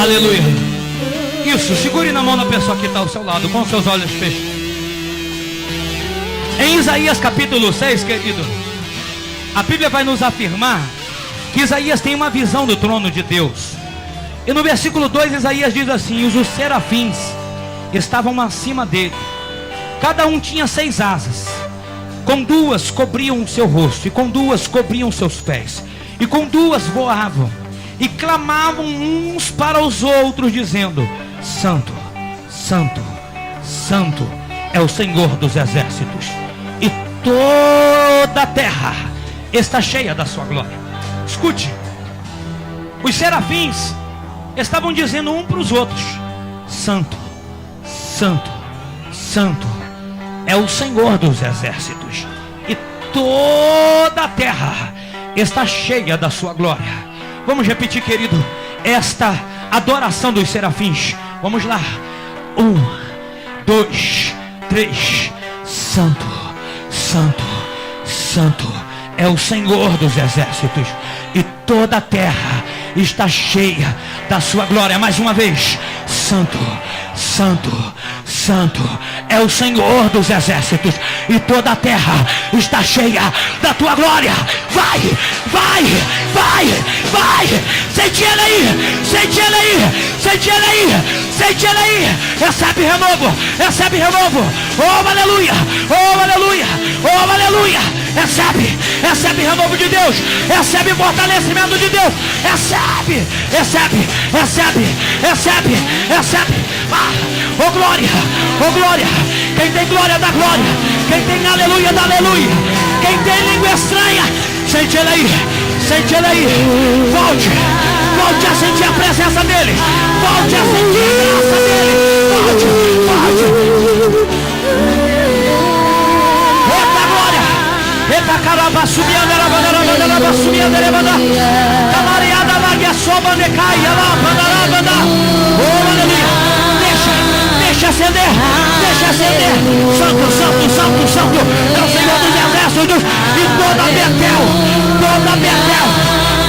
Aleluia. Isso, segure na mão da pessoa que está ao seu lado, com seus olhos fechados. Em Isaías capítulo 6, querido, a Bíblia vai nos afirmar que Isaías tem uma visão do trono de Deus. E no versículo 2, Isaías diz assim: os serafins estavam acima dele. Cada um tinha 6 asas. Com 2 cobriam o seu rosto, e com 2 cobriam seus pés, e com 2 voavam, e clamavam uns para os outros, dizendo: Santo, Santo, Santo é o Senhor dos exércitos, e toda a terra está cheia da sua glória. Escute, os serafins estavam dizendo um para os outros: Santo, Santo, Santo é o Senhor dos exércitos, e toda a terra está cheia da sua glória. Vamos repetir, querido, esta adoração dos serafins. Vamos lá. 1, 2, 3. Santo, Santo, Santo é o Senhor dos exércitos, e toda a terra está cheia da sua glória. Mais uma vez. Santo, Santo, Santo é o Senhor dos exércitos, e toda a terra está cheia da tua glória. Vai, vai, vai, vai. Sente ele aí, sente ele aí, sente ele aí, sente ele aí. Recebe renovo, recebe renovo. Oh, aleluia, oh, aleluia, oh, aleluia. Recebe, recebe renovo de Deus, recebe fortalecimento de Deus. Recebe, recebe, recebe, recebe, recebe. Oh glória, oh glória. Quem tem glória dá glória, quem tem aleluia dá aleluia, quem tem língua estranha, sente ele aí, sente ele aí. Volte, volte a sentir a presença dele, volte a sentir a graça dele. Volte, volte. Eita glória, eita caramba, subiando, subindo, camariada, larga, soba, decaia, lá, bandarabanda. Oh aleluia. Deixa acender, deixa acender. Santo, santo, santo, santo é o Senhor dos exércitos, e toda Betel, toda Betel,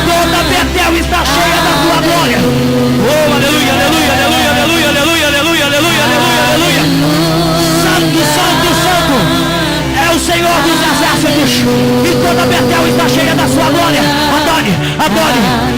toda Betel está cheia da tua glória. Oh, aleluia, aleluia, aleluia, aleluia, aleluia, aleluia, aleluia, aleluia, aleluia. Santo, santo, santo é o Senhor dos exércitos, e toda Betel está cheia da sua glória. Adore, adore,